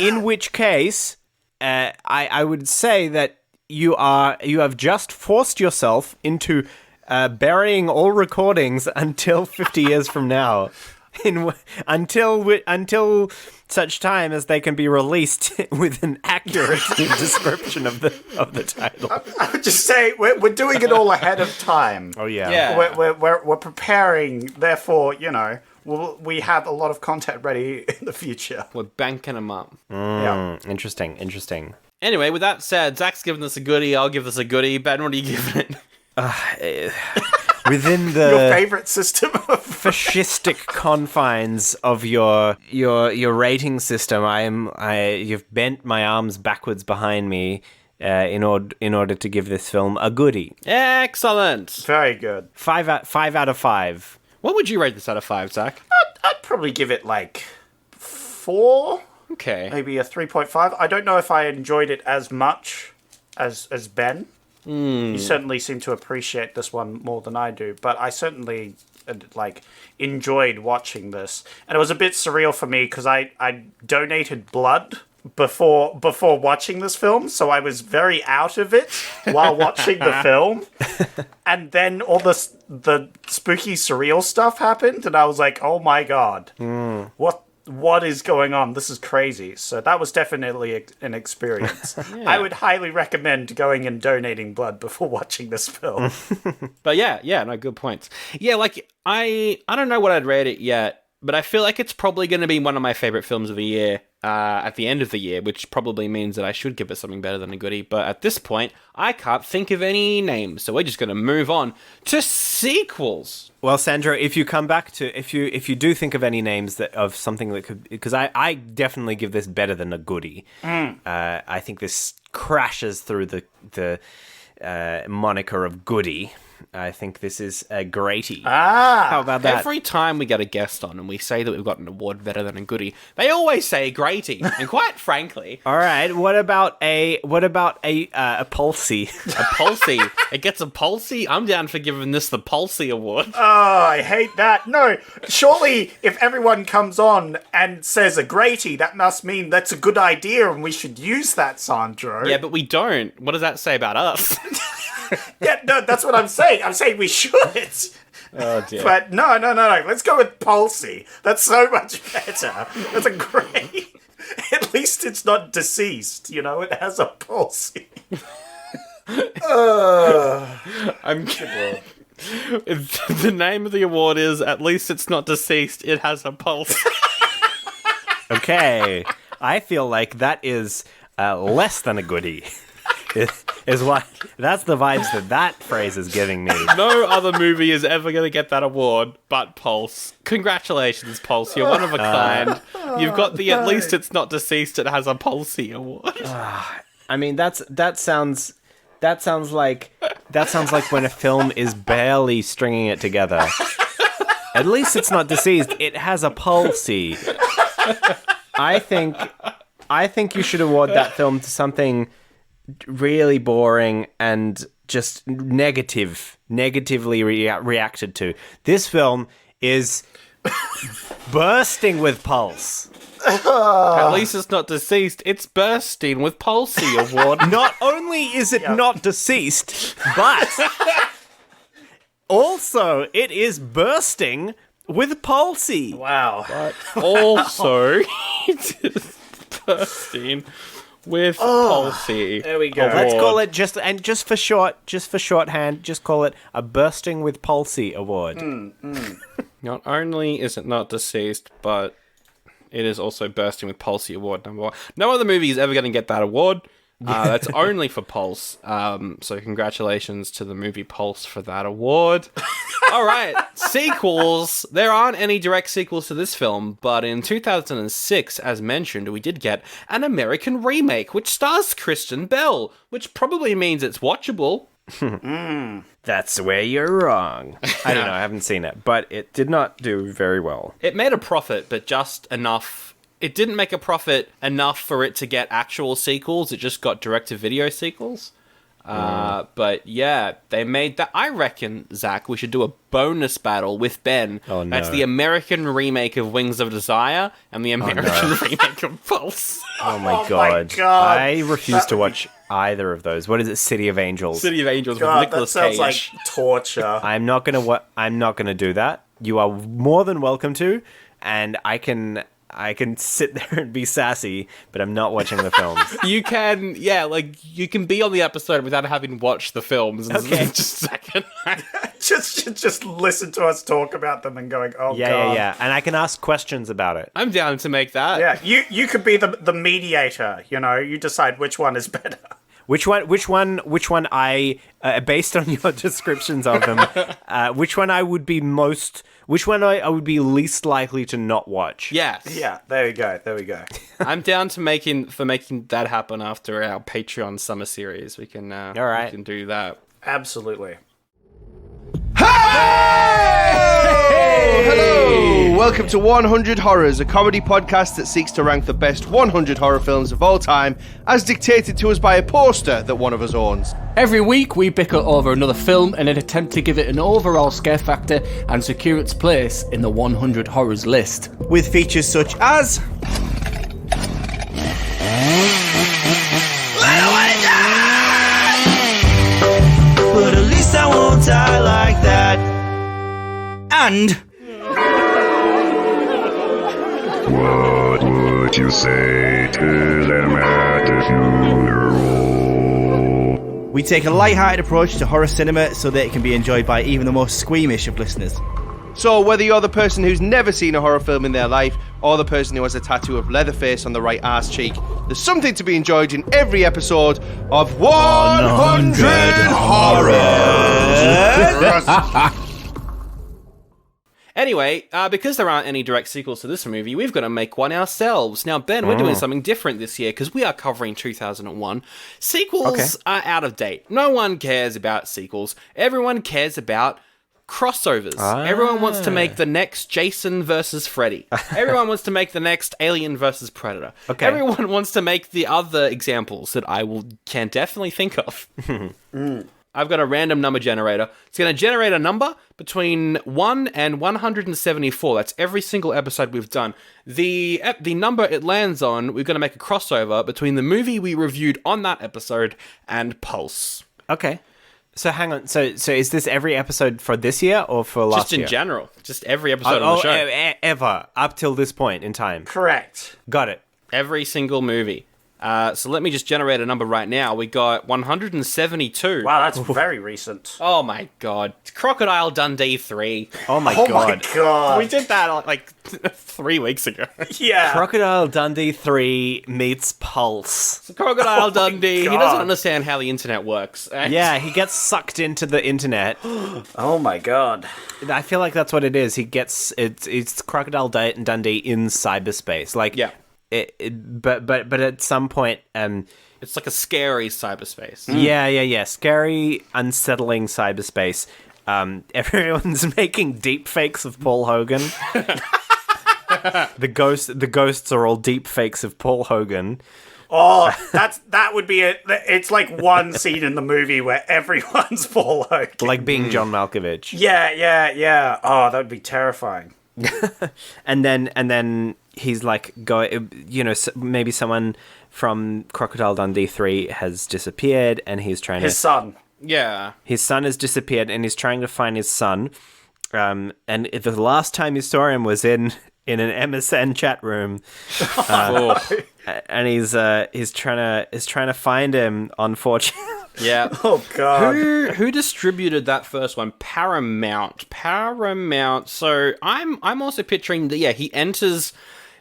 Speaker 4: in which case, I would say that you have just forced yourself into burying all recordings until 50 years from now, until such time as they can be released with an accurate description of the title.
Speaker 2: I would just say we're doing it all ahead of time.
Speaker 4: Oh yeah.
Speaker 1: Yeah.
Speaker 2: We're preparing. Therefore, we have a lot of content ready in the future.
Speaker 1: We're banking them up.
Speaker 2: Yeah.
Speaker 4: Interesting.
Speaker 1: Anyway, with that said, Zach's giving this a goodie. I'll give this a goodie. Ben, what are you giving it?
Speaker 4: Within
Speaker 2: Your
Speaker 4: the
Speaker 2: favorite system of
Speaker 4: fascistic confines of your rating system, you've bent my arms backwards behind me in order to give this film a goodie.
Speaker 1: Excellent.
Speaker 2: very good.
Speaker 4: 5 out of 5.
Speaker 1: What would you rate this out of 5, Zach?
Speaker 2: I'd probably give it like 4,
Speaker 1: Okay.
Speaker 2: maybe a 3.5. I don't know if I enjoyed it as much as Ben. You certainly seem to appreciate this one more than I do, but I certainly enjoyed watching this, and it was a bit surreal for me because I donated blood before watching this film, so I was very out of it while watching the film, and then all the spooky surreal stuff happened, and I was like, oh my god, what is going on? This is crazy. So that was definitely an experience. I would highly recommend going and donating blood before watching this film.
Speaker 1: But no, good points. Yeah, I don't know what I'd rate it yet, but I feel like it's probably going to be one of my favorite films of the year at the end of the year, which probably means that I should give it something better than a goodie. But at this point, I can't think of any names, so we're just going to move on to sequels.
Speaker 4: Well, Sandra, if you come back to if you do think of any names of something that could, because I definitely give this better than a goodie. I think this crashes through the moniker of goodie. I think this is a greatie. How about that?
Speaker 1: Every time we get a guest on and we say that we've got an award better than a goodie, they always say greatie. And quite frankly,
Speaker 4: All right. What about a Pulsey?
Speaker 1: a Pulsey. It gets a Pulsey. I'm down for giving this the Pulsey Award.
Speaker 2: Oh, I hate that. No, surely if everyone comes on and says a greatie, that must mean that's a good idea and we should use that, Sandro.
Speaker 1: Yeah, but we don't. What does that say about us?
Speaker 2: Yeah, no, that's what I'm saying. I'm saying we should.
Speaker 1: Oh dear.
Speaker 2: But no. Let's go with Pulsey. That's so much better. That's a great... At least it's not deceased, It has a Pulsey.
Speaker 1: I'm the name of the award is At Least It's Not Deceased, It Has a Pulse.
Speaker 4: Okay. I feel like that is less than a goodie. Is what that's the vibes that phrase is giving me.
Speaker 1: No other movie is ever going to get that award but Pulse. Congratulations, Pulse. You're one of a kind. You've got the At Least It's Not Deceased, It Has a Pulsey award.
Speaker 4: I mean, that sounds like when a film is barely stringing it together. At least it's not deceased. It has a pulsey. I think you should award that film to something really boring and just negatively reacted to. This film is bursting with pulse.
Speaker 1: At least it's not deceased. It's bursting with Pulsey award.
Speaker 4: Not only is it not deceased, but also it is bursting with pulsey.
Speaker 2: Wow.
Speaker 1: Also, it's bursting with Pulsey.
Speaker 2: There we go.
Speaker 4: Let's call it just for shorthand, just call it a bursting with pulsey award.
Speaker 1: Not only is it not deceased, but it is also bursting with Pulsey award number 1. No other movie is ever going to get that award. That's only for Pulse. So congratulations to the movie Pulse for that award. All right, sequels. There aren't any direct sequels to this film, but in 2006, as mentioned, we did get an American remake, which stars Kristen Bell, which probably means it's watchable.
Speaker 4: That's where you're wrong. I don't know. I haven't seen it, but it did not do very well.
Speaker 1: It made a profit, but just enough. It didn't make a profit enough for it to get actual sequels. It just got direct-to-video sequels. But yeah, they made that. I reckon, Zach, we should do a bonus battle with Ben.
Speaker 4: Oh, no.
Speaker 1: That's the American remake of Wings of Desire and the American remake of Pulse.
Speaker 4: Oh my
Speaker 2: Oh
Speaker 4: god.
Speaker 2: my God.
Speaker 4: I refuse to watch either of those. What is it? City of Angels.
Speaker 1: City of Angels
Speaker 2: God,
Speaker 1: with
Speaker 2: that
Speaker 1: Nicolas
Speaker 2: sounds
Speaker 1: Cage.
Speaker 2: like torture.
Speaker 4: I'm not gonna do that. You are more than welcome to, and I can sit there and be sassy, but I'm not watching the films.
Speaker 1: You can, you can be on the episode without having watched the films.
Speaker 4: Okay.
Speaker 1: Just a second.
Speaker 2: just listen to us talk about them and going, oh God.
Speaker 4: Yeah. And I can ask questions about it.
Speaker 1: I'm down to make that.
Speaker 2: Yeah, you could be the mediator, you know, you decide which one is better.
Speaker 4: Which one I, based on your descriptions of them, which one I would be least likely to not watch?
Speaker 1: Yes.
Speaker 2: Yeah, there we go.
Speaker 1: I'm down to making that happen after our Patreon summer series. We can,
Speaker 4: All right.
Speaker 1: we can do that.
Speaker 2: Absolutely.
Speaker 7: Hello! Welcome to 100 Horrors, a comedy podcast that seeks to rank the best 100 horror films of all time, as dictated to us by a poster that one of us owns.
Speaker 6: Every week, we bicker over another film in an attempt to give it an overall scare factor and secure its place in the 100 Horrors list.
Speaker 7: With features such as... But at least I won't die like that. And...
Speaker 8: What would you say to them at the funeral?
Speaker 7: We take a light-hearted approach to horror cinema so that it can be enjoyed by even the most squeamish of listeners. So whether you're the person who's never seen a horror film in their life, or the person who has a tattoo of Leatherface on the right arse cheek, there's something to be enjoyed in every episode of 100 Horrors!
Speaker 1: Anyway, because there aren't any direct sequels to this movie, we've got to make one ourselves. Now, Ben, we're doing something different this year because we are covering 2001. Sequels are out of date. No one cares about sequels. Everyone cares about crossovers. Everyone wants to make the next Jason versus Freddy. Everyone wants to make the next Alien versus Predator.
Speaker 4: Okay.
Speaker 1: Everyone wants to make the other examples that can definitely think of. I've got a random number generator. It's going to generate a number between 1 and 174. That's every single episode we've done. The number it lands on, we're going to make a crossover between the movie we reviewed on that episode and Pulse.
Speaker 4: Okay. So hang on. So is this every episode for this year or for last year?
Speaker 1: Just in general. Just every episode on the show.
Speaker 4: Ever. Up till this point in time.
Speaker 2: Correct.
Speaker 4: Got it.
Speaker 1: Every single movie. So let me just generate a number right now. We got 172.
Speaker 2: Wow, that's very recent.
Speaker 1: Oh my god. Crocodile Dundee 3.
Speaker 4: Oh my
Speaker 2: Oh
Speaker 4: god.
Speaker 2: my God.
Speaker 1: We did that like 3 weeks ago.
Speaker 2: Yeah.
Speaker 4: Crocodile Dundee 3 meets Pulse.
Speaker 1: Crocodile Dundee. He
Speaker 2: God.
Speaker 1: doesn't understand how the internet works.
Speaker 4: Yeah, he gets sucked into the internet.
Speaker 2: Oh my God.
Speaker 4: I feel like that's what it is. He gets it's Crocodile Dundee in cyberspace. Like
Speaker 1: Yeah.
Speaker 4: But at some point,
Speaker 1: It's like a scary cyberspace.
Speaker 4: yeah, scary, unsettling cyberspace. Everyone's making deep fakes of Paul Hogan. The ghosts are all deep fakes of Paul Hogan.
Speaker 2: Oh, that would be it. It's like one scene in the movie where everyone's Paul Hogan.
Speaker 4: Like being John Malkovich.
Speaker 2: Yeah. Oh, that would be terrifying.
Speaker 4: And then he's like, maybe someone from Crocodile Dundee 3 has disappeared, and he's trying
Speaker 2: His son.
Speaker 1: Yeah.
Speaker 4: His son has disappeared, and he's trying to find his son. And the last time you saw him was in an MSN chat room, and he's trying to find him on 4chan.
Speaker 1: Yeah.
Speaker 2: Oh God.
Speaker 1: Who distributed that first one? Paramount. So I'm also picturing he enters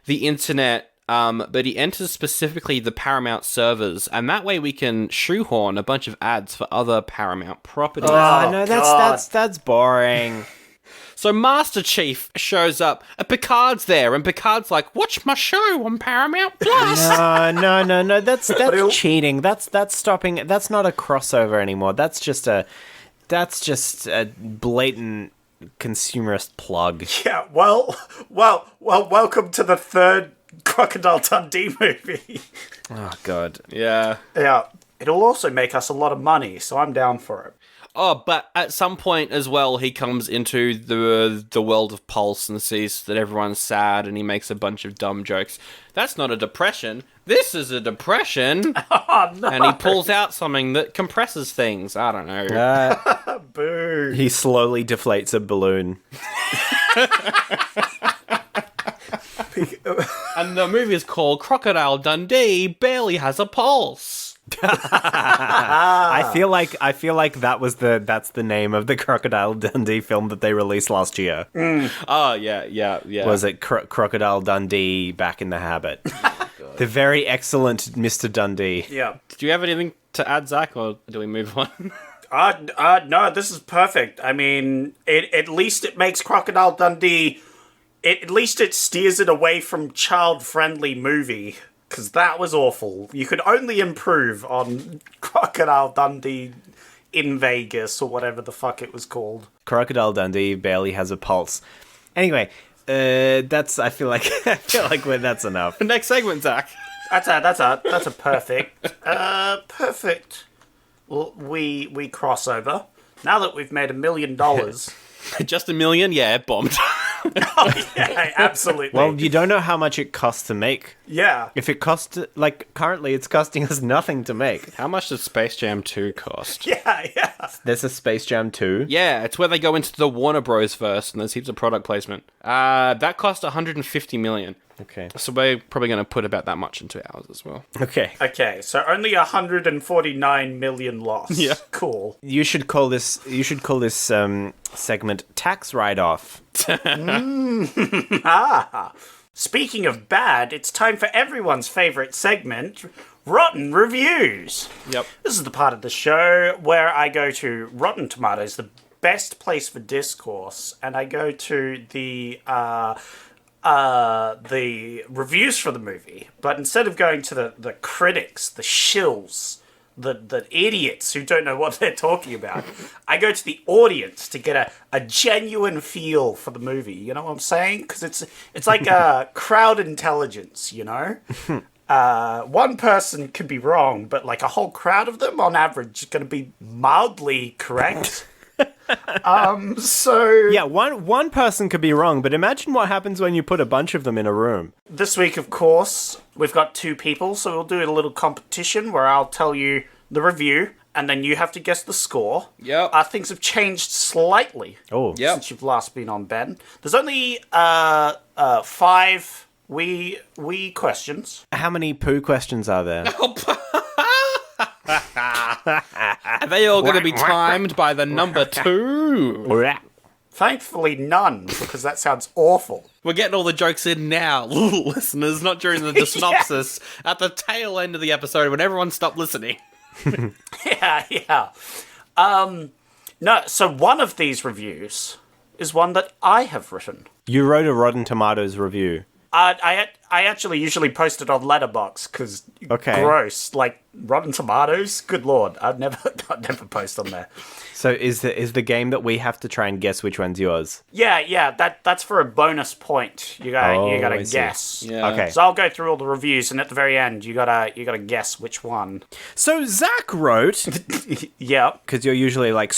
Speaker 1: the internet, but he enters specifically the Paramount servers, and that way we can shoehorn a bunch of ads for other Paramount properties.
Speaker 4: Oh no, that's boring.
Speaker 1: So Master Chief shows up, Picard's there, and Picard's like, "Watch my show on Paramount Plus."
Speaker 4: No. That's cheating. That's stopping. That's not a crossover anymore. That's That's just a blatant consumerist plug.
Speaker 2: Yeah, well, welcome to the third Crocodile Dundee movie.
Speaker 4: Oh, God.
Speaker 1: Yeah.
Speaker 2: Yeah, it'll also make us a lot of money, so I'm down for it.
Speaker 1: Oh, but at some point as well, he comes into the world of Pulse and sees that everyone's sad, and he makes a bunch of dumb jokes. That's not a depression. This is a depression.
Speaker 2: Oh, no.
Speaker 1: And he pulls out something that compresses things. I don't know.
Speaker 2: Boo.
Speaker 4: He slowly deflates a balloon.
Speaker 1: And the movie is called Crocodile Dundee Barely Has a Pulse.
Speaker 4: I feel like that's the name of the Crocodile Dundee film that they released last year.
Speaker 1: Oh, yeah.
Speaker 4: Was it Crocodile Dundee Back in the Habit? The very excellent Mr. Dundee.
Speaker 2: Yeah.
Speaker 1: Do you have anything to add, Zach, or do we move on?
Speaker 2: No, this is perfect. I mean, at least it makes Crocodile Dundee... At least it steers it away from child-friendly movie, because that was awful. You could only improve on Crocodile Dundee in Vegas, or whatever the fuck it was called.
Speaker 4: Crocodile Dundee Barely Has a Pulse. Anyway, I feel like that's enough.
Speaker 1: Next segment, Zach.
Speaker 2: That's a perfect, perfect. Well, we cross over. Now that we've made $1 million.
Speaker 1: Just $1 million? Yeah, bombed.
Speaker 2: Oh, yeah, absolutely.
Speaker 4: Well, you don't know how much it costs to make.
Speaker 2: Yeah.
Speaker 4: If it costs, currently it's costing us nothing to make.
Speaker 1: How much does Space Jam 2 cost?
Speaker 2: Yeah.
Speaker 4: There's a Space Jam 2.
Speaker 1: Yeah, it's where they go into the Warner Bros. Verse, and there's heaps of product placement. That cost $150 million.
Speaker 4: Okay.
Speaker 1: So we're probably going to put about that much into ours as well.
Speaker 2: Okay, so only 149 million loss.
Speaker 1: Yeah.
Speaker 2: Cool.
Speaker 4: You should call this segment Tax Write-Off.
Speaker 2: Speaking of bad, it's time for everyone's favourite segment, Rotten Reviews.
Speaker 1: Yep.
Speaker 2: This is the part of the show where I go to Rotten Tomatoes, the best place for discourse, and I go to the reviews for the movie, but instead of going to the critics, the shills, the idiots who don't know what they're talking about, I go to the audience to get a genuine feel for the movie. You know what I'm saying? Because it's like crowd intelligence, you know? One person could be wrong, but like a whole crowd of them, on average, is going to be mildly correct.
Speaker 4: Yeah, one person could be wrong, but imagine what happens when you put a bunch of them in a room.
Speaker 2: This week, of course, we've got two people, so we'll do a little competition where I'll tell you the review, and then you have to guess the score.
Speaker 1: Yep.
Speaker 2: Things have changed slightly since you've last been on, Ben. There's only 5 wee questions.
Speaker 4: How many poo questions are there?
Speaker 1: Are they all going to be timed by the number 2?
Speaker 2: Thankfully, none, because that sounds awful.
Speaker 1: We're getting all the jokes in now, listeners, not during the synopsis, at the tail end of the episode when everyone stopped listening.
Speaker 2: Yeah. No, so one of these reviews is one that I have written.
Speaker 4: You wrote a Rotten Tomatoes review.
Speaker 2: I actually usually post it on Letterboxd because gross, like Rotten Tomatoes. Good lord, I'd never post on there.
Speaker 4: So is the game that we have to try and guess which one's yours?
Speaker 2: Yeah. That's for a bonus point. You gotta guess.
Speaker 1: Yeah.
Speaker 4: Okay.
Speaker 2: So I'll go through all the reviews, and at the very end, you gotta guess which one.
Speaker 4: So Zach wrote,
Speaker 2: Yeah.
Speaker 4: because you're usually like,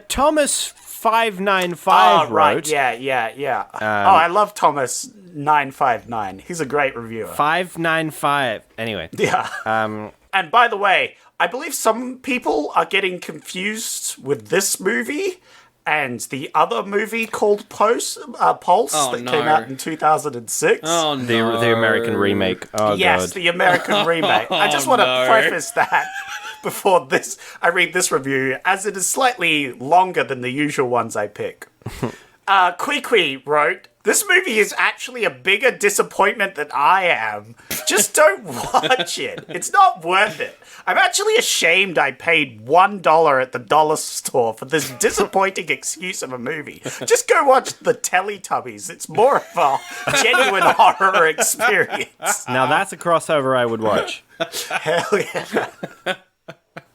Speaker 4: Thomas 595 wrote.
Speaker 2: Right. Yeah. I love Thomas 959. He's a great reviewer.
Speaker 4: 595. Anyway.
Speaker 2: Yeah. And by the way, I believe some people are getting confused with this movie and the other movie called Pulse came out in 2006.
Speaker 1: Oh, no.
Speaker 4: The American remake. Oh,
Speaker 2: yes,
Speaker 4: God.
Speaker 2: The American remake. I just want to preface that before I read this review, as it is slightly longer than the usual ones I pick. Kwee wrote, "This movie is actually a bigger disappointment than I am. Just don't watch it. It's not worth it. I'm actually ashamed I paid $1 at the dollar store for this disappointing excuse of a movie. Just go watch the Teletubbies. It's more of a genuine horror experience."
Speaker 4: Now that's a crossover I would watch.
Speaker 2: Hell yeah.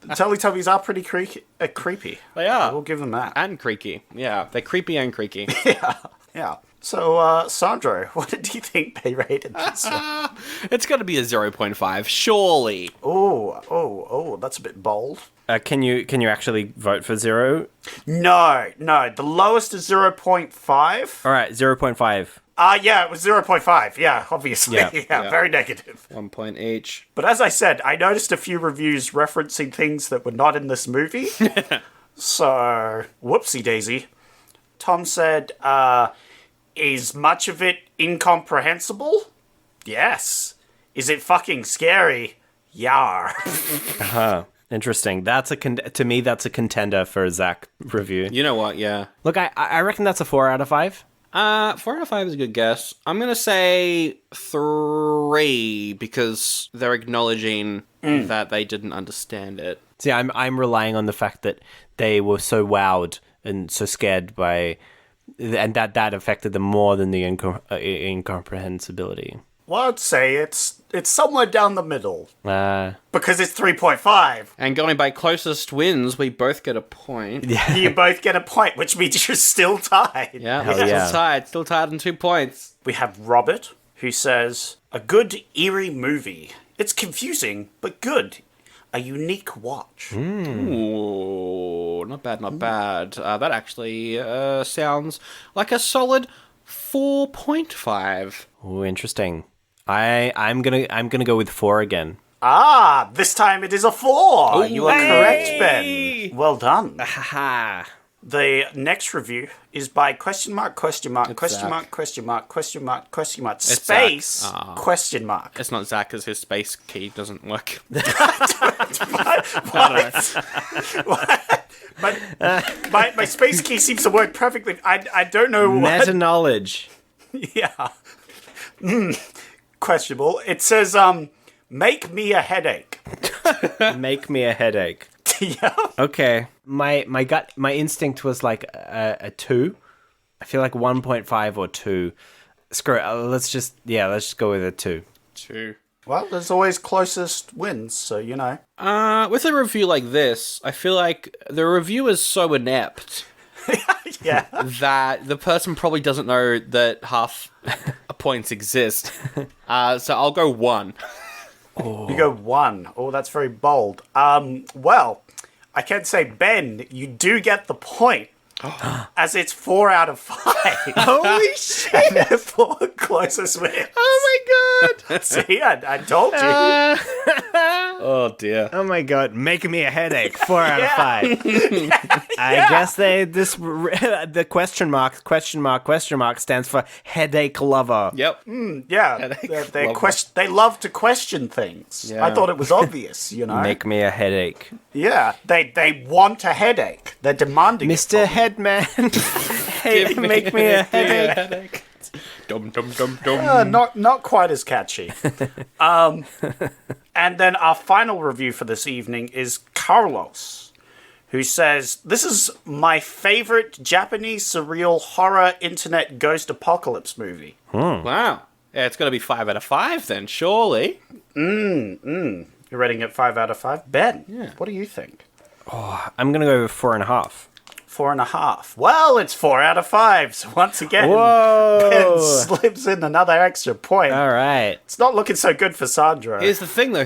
Speaker 2: Teletubbies are pretty creepy.
Speaker 1: They are.
Speaker 2: I will give them that.
Speaker 1: And creaky. Yeah, they're creepy and creaky.
Speaker 2: Yeah. So, Sandro, what did you think they rated this one?
Speaker 1: It's got to be a 0.5, surely.
Speaker 2: Oh, that's a bit bold.
Speaker 4: Can you actually vote for 0?
Speaker 2: No. The lowest is 0.5.
Speaker 4: All right, 0.5.
Speaker 2: Yeah, it was 0.5. Yeah, obviously.
Speaker 4: Yeah.
Speaker 2: Very negative.
Speaker 1: 1 point each.
Speaker 2: But as I said, I noticed a few reviews referencing things that were not in this movie. So, whoopsie daisy. Tom said, is much of it incomprehensible? Yes. Is it fucking scary? Yar.
Speaker 4: Interesting. To me, that's a contender for a Zach review.
Speaker 1: You know what? Yeah.
Speaker 4: Look, I reckon that's a 4 out of 5.
Speaker 1: 4 out of 5 is a good guess. I'm going to say 3 because they're acknowledging that they didn't understand it.
Speaker 4: See, I'm relying on the fact that they were so wowed and so scared by, and that affected them more than the incomprehensibility.
Speaker 2: Well, I'd say it's somewhere down the middle.
Speaker 4: Because
Speaker 2: it's 3.5.
Speaker 1: And going by closest wins, we both get a point.
Speaker 4: Yeah.
Speaker 2: You both get a point, which means you're still tied.
Speaker 1: Yeah,
Speaker 4: Hell
Speaker 1: we're
Speaker 4: yeah.
Speaker 1: still tied on 2 points.
Speaker 2: We have Robert, who says, a good, eerie movie. It's confusing, but good. A unique watch.
Speaker 1: Ooh, not bad. That actually sounds like a solid 4.5.
Speaker 4: Oh, interesting. I'm gonna go with 4 again.
Speaker 2: This time it is a 4. You are correct, Ben. Well done.
Speaker 4: Haha.
Speaker 2: The next review is by question mark, question mark,
Speaker 1: It's
Speaker 2: question
Speaker 1: Zach.
Speaker 2: mark, question mark, question mark, question mark,
Speaker 1: It's
Speaker 2: space,
Speaker 1: Zach.
Speaker 2: question mark.
Speaker 1: It's not Zach because his space key doesn't work.
Speaker 2: My space key seems to work perfectly. I don't know what.
Speaker 4: Meta knowledge.
Speaker 2: Yeah. Questionable. It says, make me a headache.
Speaker 4: Make me a headache.
Speaker 2: Yeah.
Speaker 4: Okay. My instinct was like a 2. I feel like 1.5 or 2. Screw it. Let's just go with a 2.
Speaker 1: 2.
Speaker 2: Well, there's always closest wins, so you know.
Speaker 1: With a review like this, I feel like the review is so inept
Speaker 2: Yeah.
Speaker 1: that the person probably doesn't know that half points exist. So I'll go 1.
Speaker 2: You go 1. Oh, that's very bold. Well, I can say, Ben, you do get the point. As it's 4 out of 5.
Speaker 4: Holy shit!
Speaker 2: And therefore, closest wins.
Speaker 4: Oh my god!
Speaker 2: See, I told you.
Speaker 1: Oh dear.
Speaker 4: Oh my god! Making me a headache. 4 out of 5. I guess the question mark stands for headache lover.
Speaker 1: Yep.
Speaker 2: Yeah, they love to question things.
Speaker 1: Yeah.
Speaker 2: I thought it was obvious, you know.
Speaker 4: Make me a headache,
Speaker 2: Yeah, they want a headache. They're demanding it
Speaker 4: Mr.
Speaker 2: from you.
Speaker 4: Headman. Hey, make me a headache.
Speaker 1: Dum dum dum dum.
Speaker 2: Not quite as catchy. And then our final review for this evening is Carlos, who says, this is my favorite Japanese surreal horror internet ghost apocalypse movie.
Speaker 1: Wow. Yeah, it's got to be 5 out of 5 then, surely.
Speaker 2: You're rating it 5 out of 5? Ben, what do you think?
Speaker 4: I'm gonna go with 4.5.
Speaker 2: 4.5. Well, it's 4 out of 5. So once again,
Speaker 4: Whoa.
Speaker 2: Ben slips in another extra point.
Speaker 4: All right.
Speaker 2: It's not looking so good for Sandro.
Speaker 1: Here's the thing, though.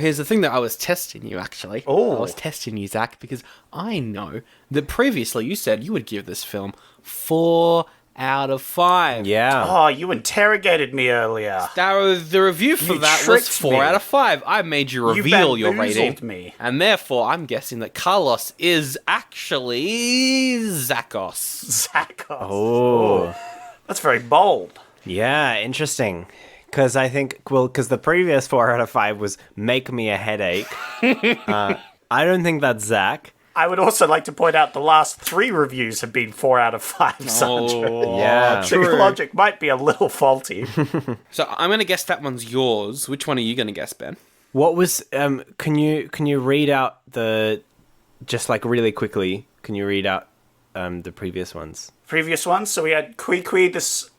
Speaker 1: I was testing you, actually.
Speaker 2: Oh.
Speaker 1: I was testing you, Zach, because I know that previously you said you would give this film 4 out of 5.
Speaker 4: Yeah.
Speaker 2: Oh, you interrogated me earlier.
Speaker 1: The review for
Speaker 2: You
Speaker 1: that was
Speaker 2: tricked
Speaker 1: 4
Speaker 2: me.
Speaker 1: out of 5. I made you reveal your rating.
Speaker 2: bamboozled me.
Speaker 1: And therefore, I'm guessing that Carlos is actually Zakos.
Speaker 2: Zakos.
Speaker 4: Oh.
Speaker 2: That's very bold.
Speaker 4: Yeah, interesting. Because the previous 4 out of 5 was make me a headache. I don't think that's Zach.
Speaker 2: I would also like to point out the last 3 reviews have been 4 out of 5, Sandro.
Speaker 4: Yeah.
Speaker 2: So your logic might be a little faulty.
Speaker 1: So I'm going to guess that one's yours. Which one are you going to guess, Ben?
Speaker 4: What was can you read out just like really quickly, can you read out the previous ones?
Speaker 2: Previous ones, so we had Kui. This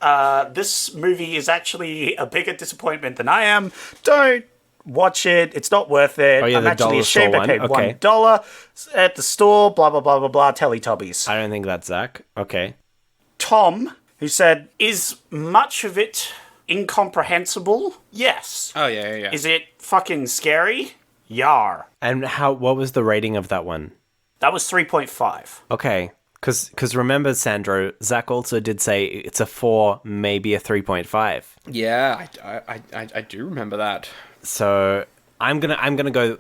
Speaker 2: movie is actually a bigger disappointment than I am. Don't watch it. It's not worth it.
Speaker 4: Oh, yeah,
Speaker 2: I'm
Speaker 4: the
Speaker 2: actually
Speaker 4: dollar
Speaker 2: ashamed
Speaker 4: store
Speaker 2: I paid
Speaker 4: one. Okay.
Speaker 2: $1 at the store, blah, blah, blah, blah, blah, Teletubbies.
Speaker 4: I don't think that's Zach. Okay.
Speaker 2: Tom, who said, is much of it incomprehensible? Yes.
Speaker 1: Oh, yeah.
Speaker 2: Is it fucking scary? Yar.
Speaker 4: And what was the rating of that one?
Speaker 2: That was 3.5.
Speaker 4: Okay. Because remember, Sandro, Zach also did say it's a 4, maybe a 3.5.
Speaker 1: Yeah, I do remember that.
Speaker 4: So I'm gonna go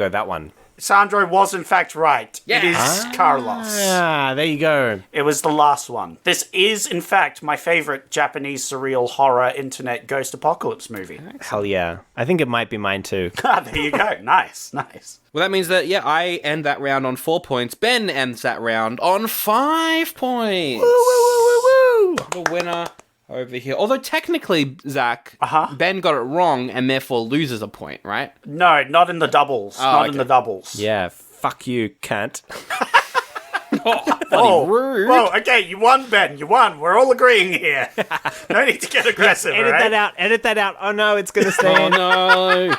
Speaker 4: that one.
Speaker 2: Sandro was in fact right.
Speaker 1: Yeah.
Speaker 2: It is Carlos.
Speaker 4: Ah, there you go.
Speaker 2: It was the last one. This is, in fact, my favorite Japanese surreal horror internet ghost apocalypse movie.
Speaker 4: Hell yeah. I think it might be mine too.
Speaker 2: There you go. Nice.
Speaker 1: Well, that means that, I end that round on 4 points. Ben ends that round on 5 points. Woo! The winner over here. Although technically, Zach, Ben got it wrong and therefore loses a point, right?
Speaker 2: No, not in the doubles. Not in the doubles.
Speaker 4: Yeah, fuck you, cunt.
Speaker 1: Rude.
Speaker 2: Whoa, okay, you won, Ben. You won. We're all agreeing here. No need to get aggressive,
Speaker 4: Edit
Speaker 2: right?
Speaker 4: that out. Edit that out. Oh no, it's gonna stay
Speaker 1: Oh
Speaker 4: in.
Speaker 1: no.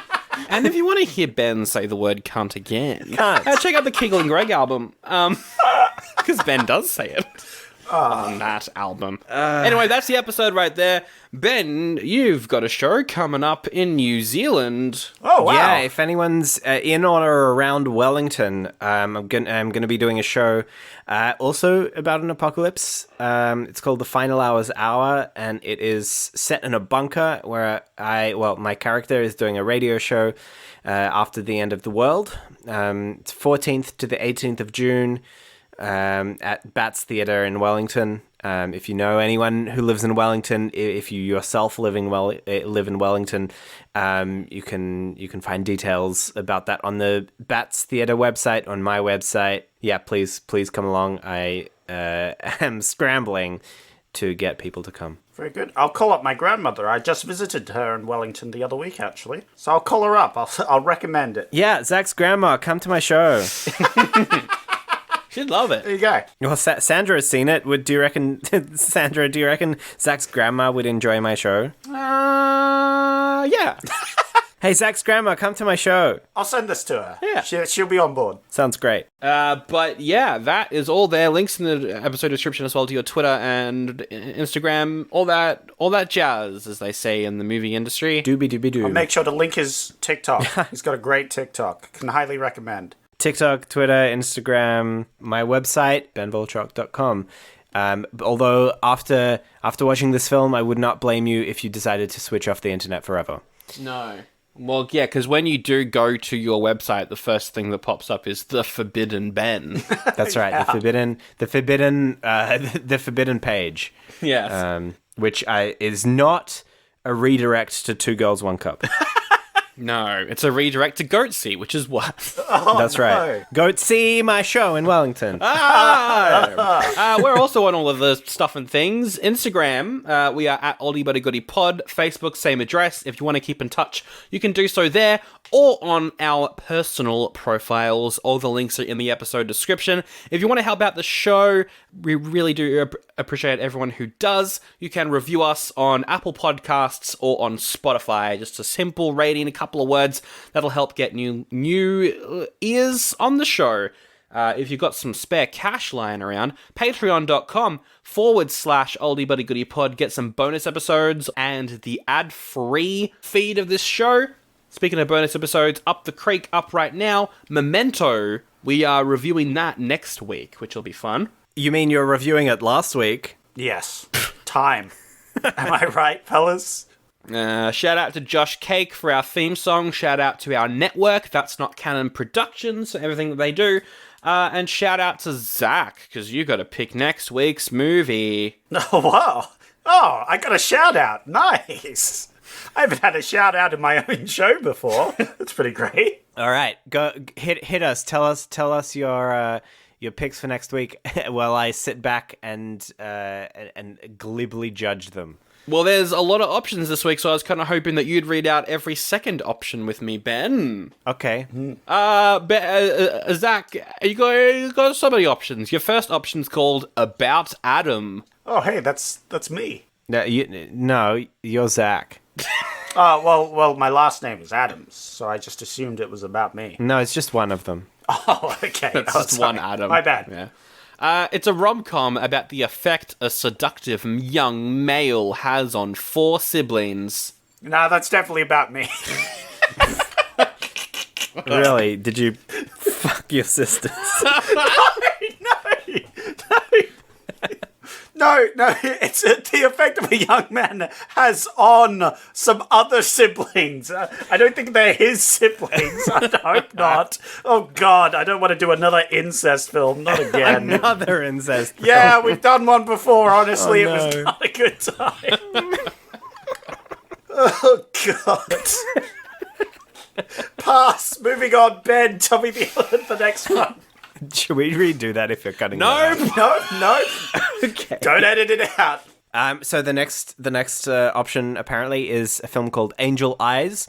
Speaker 1: And if you want to hear Ben say the word cunt again, check out the Kegel and Greg album. Because Ben does say it on that album. Anyway, that's the episode right there. Ben, you've got a show coming up in New Zealand.
Speaker 2: Oh, wow.
Speaker 4: Yeah, if anyone's in or around Wellington, I'm gonna be doing a show also about an apocalypse. It's called The Final Hours Hour, and it is set in a bunker where my character is doing a radio show after the end of the world. It's 14th to the 18th of June at Bats Theatre in Wellington. If you know anyone who lives in Wellington, if you yourself live in Wellington, you can find details about that on the Bats Theatre website, on my website. Yeah, please come along. I am scrambling to get people to come.
Speaker 2: Very good. I'll call up my grandmother. I just visited her in Wellington the other week, actually. So I'll call her up. I'll recommend it.
Speaker 4: Yeah, Zach's grandma, come to my show.
Speaker 1: She'd love it.
Speaker 2: There you go.
Speaker 4: Well, Sandra has seen it. Do you reckon, Sandra, Zach's grandma would enjoy my show?
Speaker 1: Yeah.
Speaker 4: Hey, Zach's grandma, come to my show.
Speaker 2: I'll send this to her.
Speaker 1: Yeah.
Speaker 2: She'll be on board.
Speaker 4: Sounds great.
Speaker 1: But yeah, that is all there. Links in the episode description as well to your Twitter and Instagram, all that jazz, as they say in the movie industry.
Speaker 4: Doobie-doobie-doo.
Speaker 2: I'll make sure to link his TikTok. He's got a great TikTok. Can highly recommend.
Speaker 4: TikTok, Twitter, Instagram, my website, benvolchok.com. Although after watching this film, I would not blame you if you decided to switch off the internet forever.
Speaker 1: No. Well, yeah, because when you do go to your website, the first thing that pops up is the Forbidden Ben.
Speaker 4: That's right, the forbidden page.
Speaker 1: Yes.
Speaker 4: Which is not a redirect to Two Girls, One Cup.
Speaker 1: No, it's a redirect to Goatsy, which is what?
Speaker 4: That's right. Go see my show in Wellington.
Speaker 1: We're also on all of the stuff and things. Instagram, we are at Oldie But a Goodie Pod. Facebook, same address. If you want to keep in touch, you can do so there or on our personal profiles. All the links are in the episode description. If you want to help out the show, we really do appreciate everyone who does. You can review us on Apple Podcasts or on Spotify. Just a simple rating, a couple of words. That'll help get new ears on the show. If you've got some spare cash lying around, patreon.com/Oldie Buddy Goodie Pod. Get some bonus episodes and the ad-free feed of this show. Speaking of bonus episodes, Up the Creek, up right now. Memento, we are reviewing that next week, which will be fun.
Speaker 4: You mean you're reviewing it last week?
Speaker 2: Yes. Time. Am I right, fellas?
Speaker 1: Shout out to Josh Cake for our theme song. Shout out to our network, That's Not Canon Productions, for everything that they do. And shout out to Zach, because you got to pick next week's movie.
Speaker 2: Oh, wow. Oh, I got a shout out. Nice. I haven't had a shout out in my own show before. That's pretty great.
Speaker 4: All right, go hit us. Tell us your picks for next week while I sit back and glibly judge them.
Speaker 1: Well, there's a lot of options this week, so I was kind of hoping that you'd read out every second option with me, Ben.
Speaker 4: Okay.
Speaker 1: Zach, you got so many options. Your first option's called About Adam.
Speaker 2: Oh, hey, that's me.
Speaker 4: No, you're Zach.
Speaker 2: Oh, well, my last name is Adams, so I just assumed it was about me.
Speaker 4: No, it's just one of them.
Speaker 2: Oh, okay.
Speaker 1: That's just one Adam.
Speaker 2: My bad.
Speaker 1: Yeah. It's a rom-com about the effect a seductive young male has on 4 siblings.
Speaker 2: No, that's definitely about me.
Speaker 4: Really? Did you fuck your sisters?
Speaker 2: No, it's the effect of a young man has on some other siblings. I don't think they're his siblings. I hope not. Oh, God, I don't want to do another incest film. Not again.
Speaker 4: Another incest.
Speaker 2: Yeah, we've done one before, honestly. It was not a good time. Oh, God. Pass. Moving on. Ben, tell me the next one.
Speaker 4: Should we redo that if you're cutting
Speaker 2: No.
Speaker 4: Okay.
Speaker 2: Don't edit it out.
Speaker 4: So the next option apparently is a film called Angel Eyes,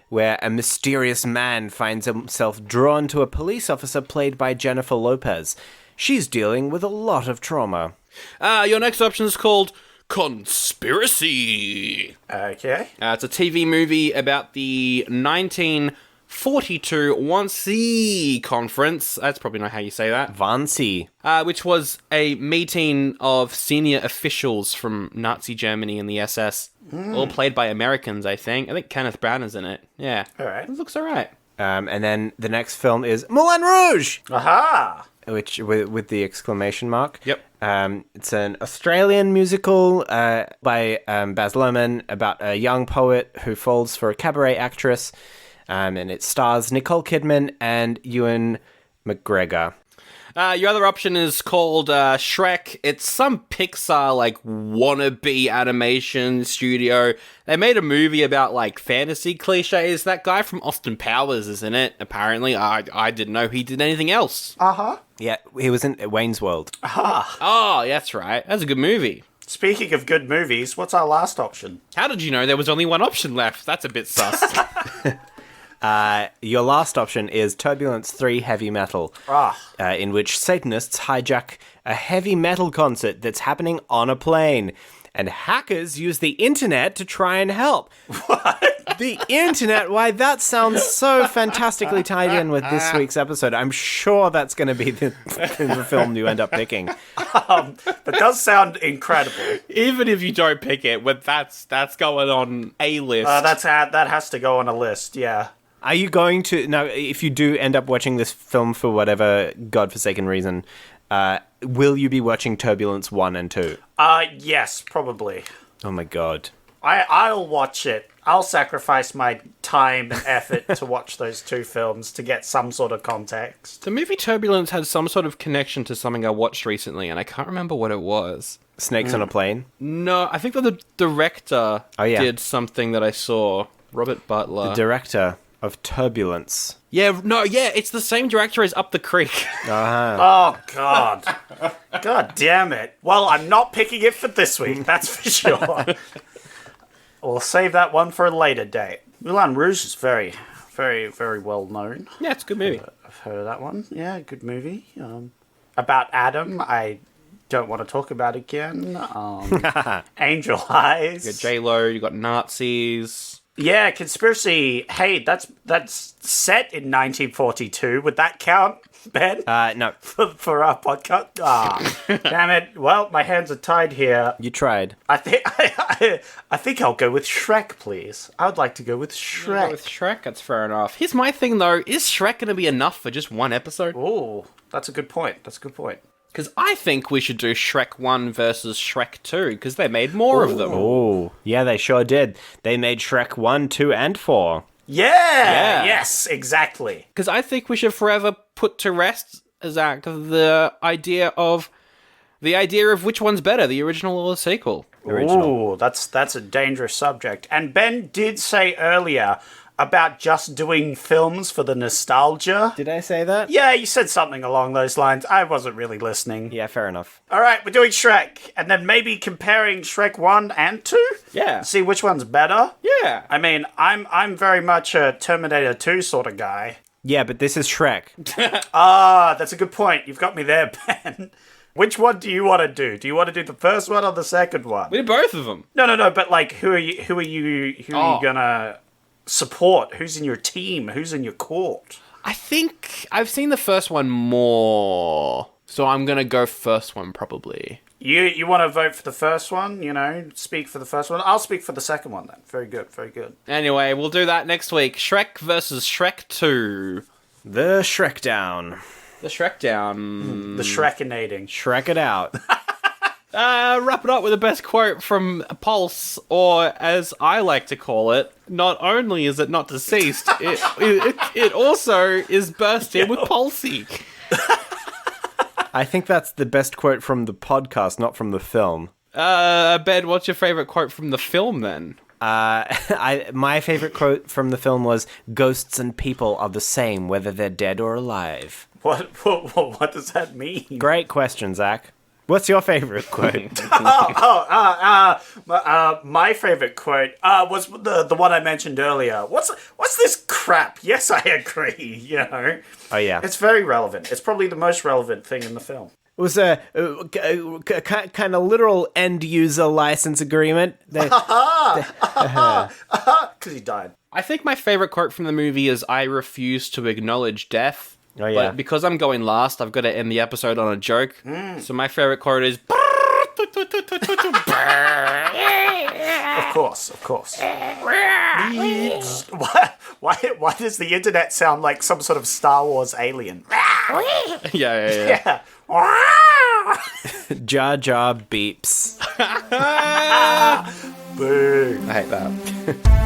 Speaker 4: where a mysterious man finds himself drawn to a police officer played by Jennifer Lopez. She's dealing with a lot of trauma.
Speaker 1: Your next option is called Conspiracy.
Speaker 2: Okay.
Speaker 1: It's a TV movie about the 1942 Wannsee Conference. That's probably not how you say that.
Speaker 4: Wannsee.
Speaker 1: Which was a meeting of senior officials from Nazi Germany and the SS. All played by Americans, I think. I think Kenneth Branagh is in it. Yeah.
Speaker 2: All right.
Speaker 1: It looks all right.
Speaker 4: And then the next film is Moulin Rouge!
Speaker 2: Aha!
Speaker 4: Which, with the exclamation mark.
Speaker 1: Yep.
Speaker 4: It's an Australian musical by Baz Luhrmann about a young poet who falls for a cabaret actress. And it stars Nicole Kidman and Ewan McGregor.
Speaker 1: Your other option is called Shrek. It's some Pixar, wannabe animation studio. They made a movie about, fantasy cliches. That guy from Austin Powers is in it, apparently. I didn't know he did anything else.
Speaker 2: Uh-huh.
Speaker 4: Yeah, he was in Wayne's World.
Speaker 2: Aha.
Speaker 1: Oh, that's right. That's a good movie.
Speaker 2: Speaking of good movies, what's our last option?
Speaker 1: How did you know there was only one option left? That's a bit sus.
Speaker 4: Your last option is Turbulence 3 Heavy Metal, in which Satanists hijack a heavy metal concert that's happening on a plane, and hackers use the internet to try and help. What? The internet? Why, that sounds so fantastically tied in with this week's episode. I'm sure that's going to be the film you end up picking.
Speaker 2: That does sound incredible.
Speaker 1: Even if you don't pick it, but that's going on a list.
Speaker 2: That has to go on a list, yeah.
Speaker 4: Are you going to... Now, if you do end up watching this film for whatever godforsaken reason, will you be watching Turbulence 1 and 2?
Speaker 2: Yes, probably.
Speaker 4: Oh my god.
Speaker 2: I'll watch it. I'll sacrifice my time and effort to watch those 2 films to get some sort of context.
Speaker 1: The movie Turbulence had some sort of connection to something I watched recently, and I can't remember what it was.
Speaker 4: Snakes on a Plane?
Speaker 1: No, I think that the director did something that I saw. Robert Butler.
Speaker 4: The director of Turbulence.
Speaker 1: It's the same director as Up the Creek.
Speaker 2: Oh, God. God damn it. Well, I'm not picking it for this week, that's for sure. We'll save that one for a later date. Moulin Rouge is very, very, very well known.
Speaker 1: Yeah, it's a good movie.
Speaker 2: I've heard of that one. Yeah, good movie. About Adam, I don't want to talk about again. Angel Eyes.
Speaker 1: You got J-Lo, you got Nazis.
Speaker 2: Yeah, Conspiracy. Hey, that's set in 1942. Would that count, Ben?
Speaker 4: No.
Speaker 2: For our podcast? Damn it. Well, my hands are tied here.
Speaker 4: You tried.
Speaker 2: I think I'll go with Shrek, please. I would like to go with Shrek.
Speaker 1: With Shrek, that's fair enough. Here's my thing, though. Is Shrek going to be enough for just one episode?
Speaker 2: Oh, that's a good point.
Speaker 1: Because I think we should do Shrek 1 versus Shrek 2, because they made more of them.
Speaker 4: Oh, yeah, they sure did. They made Shrek 1, 2, and 4.
Speaker 2: Yeah. Yes, exactly.
Speaker 1: Because I think we should forever put to rest, Zach, the idea of which one's better, the original or the sequel.
Speaker 2: Ooh, that's a dangerous subject. And Ben did say earlier about just doing films for the nostalgia.
Speaker 4: Did I say that?
Speaker 2: Yeah, you said something along those lines. I wasn't really listening.
Speaker 4: Yeah, fair enough.
Speaker 2: All right, we're doing Shrek, and then maybe comparing Shrek 1 and 2?
Speaker 1: Yeah.
Speaker 2: See which one's better?
Speaker 1: Yeah.
Speaker 2: I mean, I'm very much a Terminator 2 sort of guy.
Speaker 4: Yeah, but this is Shrek.
Speaker 2: That's a good point. You've got me there, Ben. Which one do you want to do? Do you want to do the first one or the second one?
Speaker 1: We did both of them.
Speaker 2: No. But like, who are you gonna support? Who's in your team? Who's in your court?
Speaker 1: I think I've seen the first one more, so I'm gonna go first one probably.
Speaker 2: You want to vote for the first one? Speak for the first one. I'll speak for the second one then. Very good.
Speaker 1: Anyway, we'll do that next week. Shrek versus Shrek 2.
Speaker 4: The Shrek down.
Speaker 1: The Shrek down.
Speaker 2: The Shrekinating.
Speaker 4: Shrek it out.
Speaker 1: Wrap it up with the best quote from Pulse, or as I like to call it, not only is it not deceased, it also is bursting with pulsy.
Speaker 4: I think that's the best quote from the podcast, not from the film.
Speaker 1: Ben, what's your favorite quote from the film then?
Speaker 4: My favorite quote from the film was, "Ghosts and people are the same, whether they're dead or alive."
Speaker 2: What does that mean?
Speaker 4: Great question, Zach. What's your favorite quote?
Speaker 2: My favorite quote was the one I mentioned earlier. What's this crap? Yes, I agree.
Speaker 4: Oh yeah,
Speaker 2: it's very relevant. It's probably the most relevant thing in the film.
Speaker 4: It was a kind of literal end user license agreement.
Speaker 2: Because he died.
Speaker 1: I think my favorite quote from the movie is, "I refuse to acknowledge death."
Speaker 4: Oh yeah.
Speaker 1: But because I'm going last, I've got to end the episode on a joke. So my favorite quote is,
Speaker 2: Of course. Why does the internet sound like some sort of Star Wars alien?
Speaker 1: yeah.
Speaker 4: Jar Jar beeps.
Speaker 2: Boo.
Speaker 1: I hate that.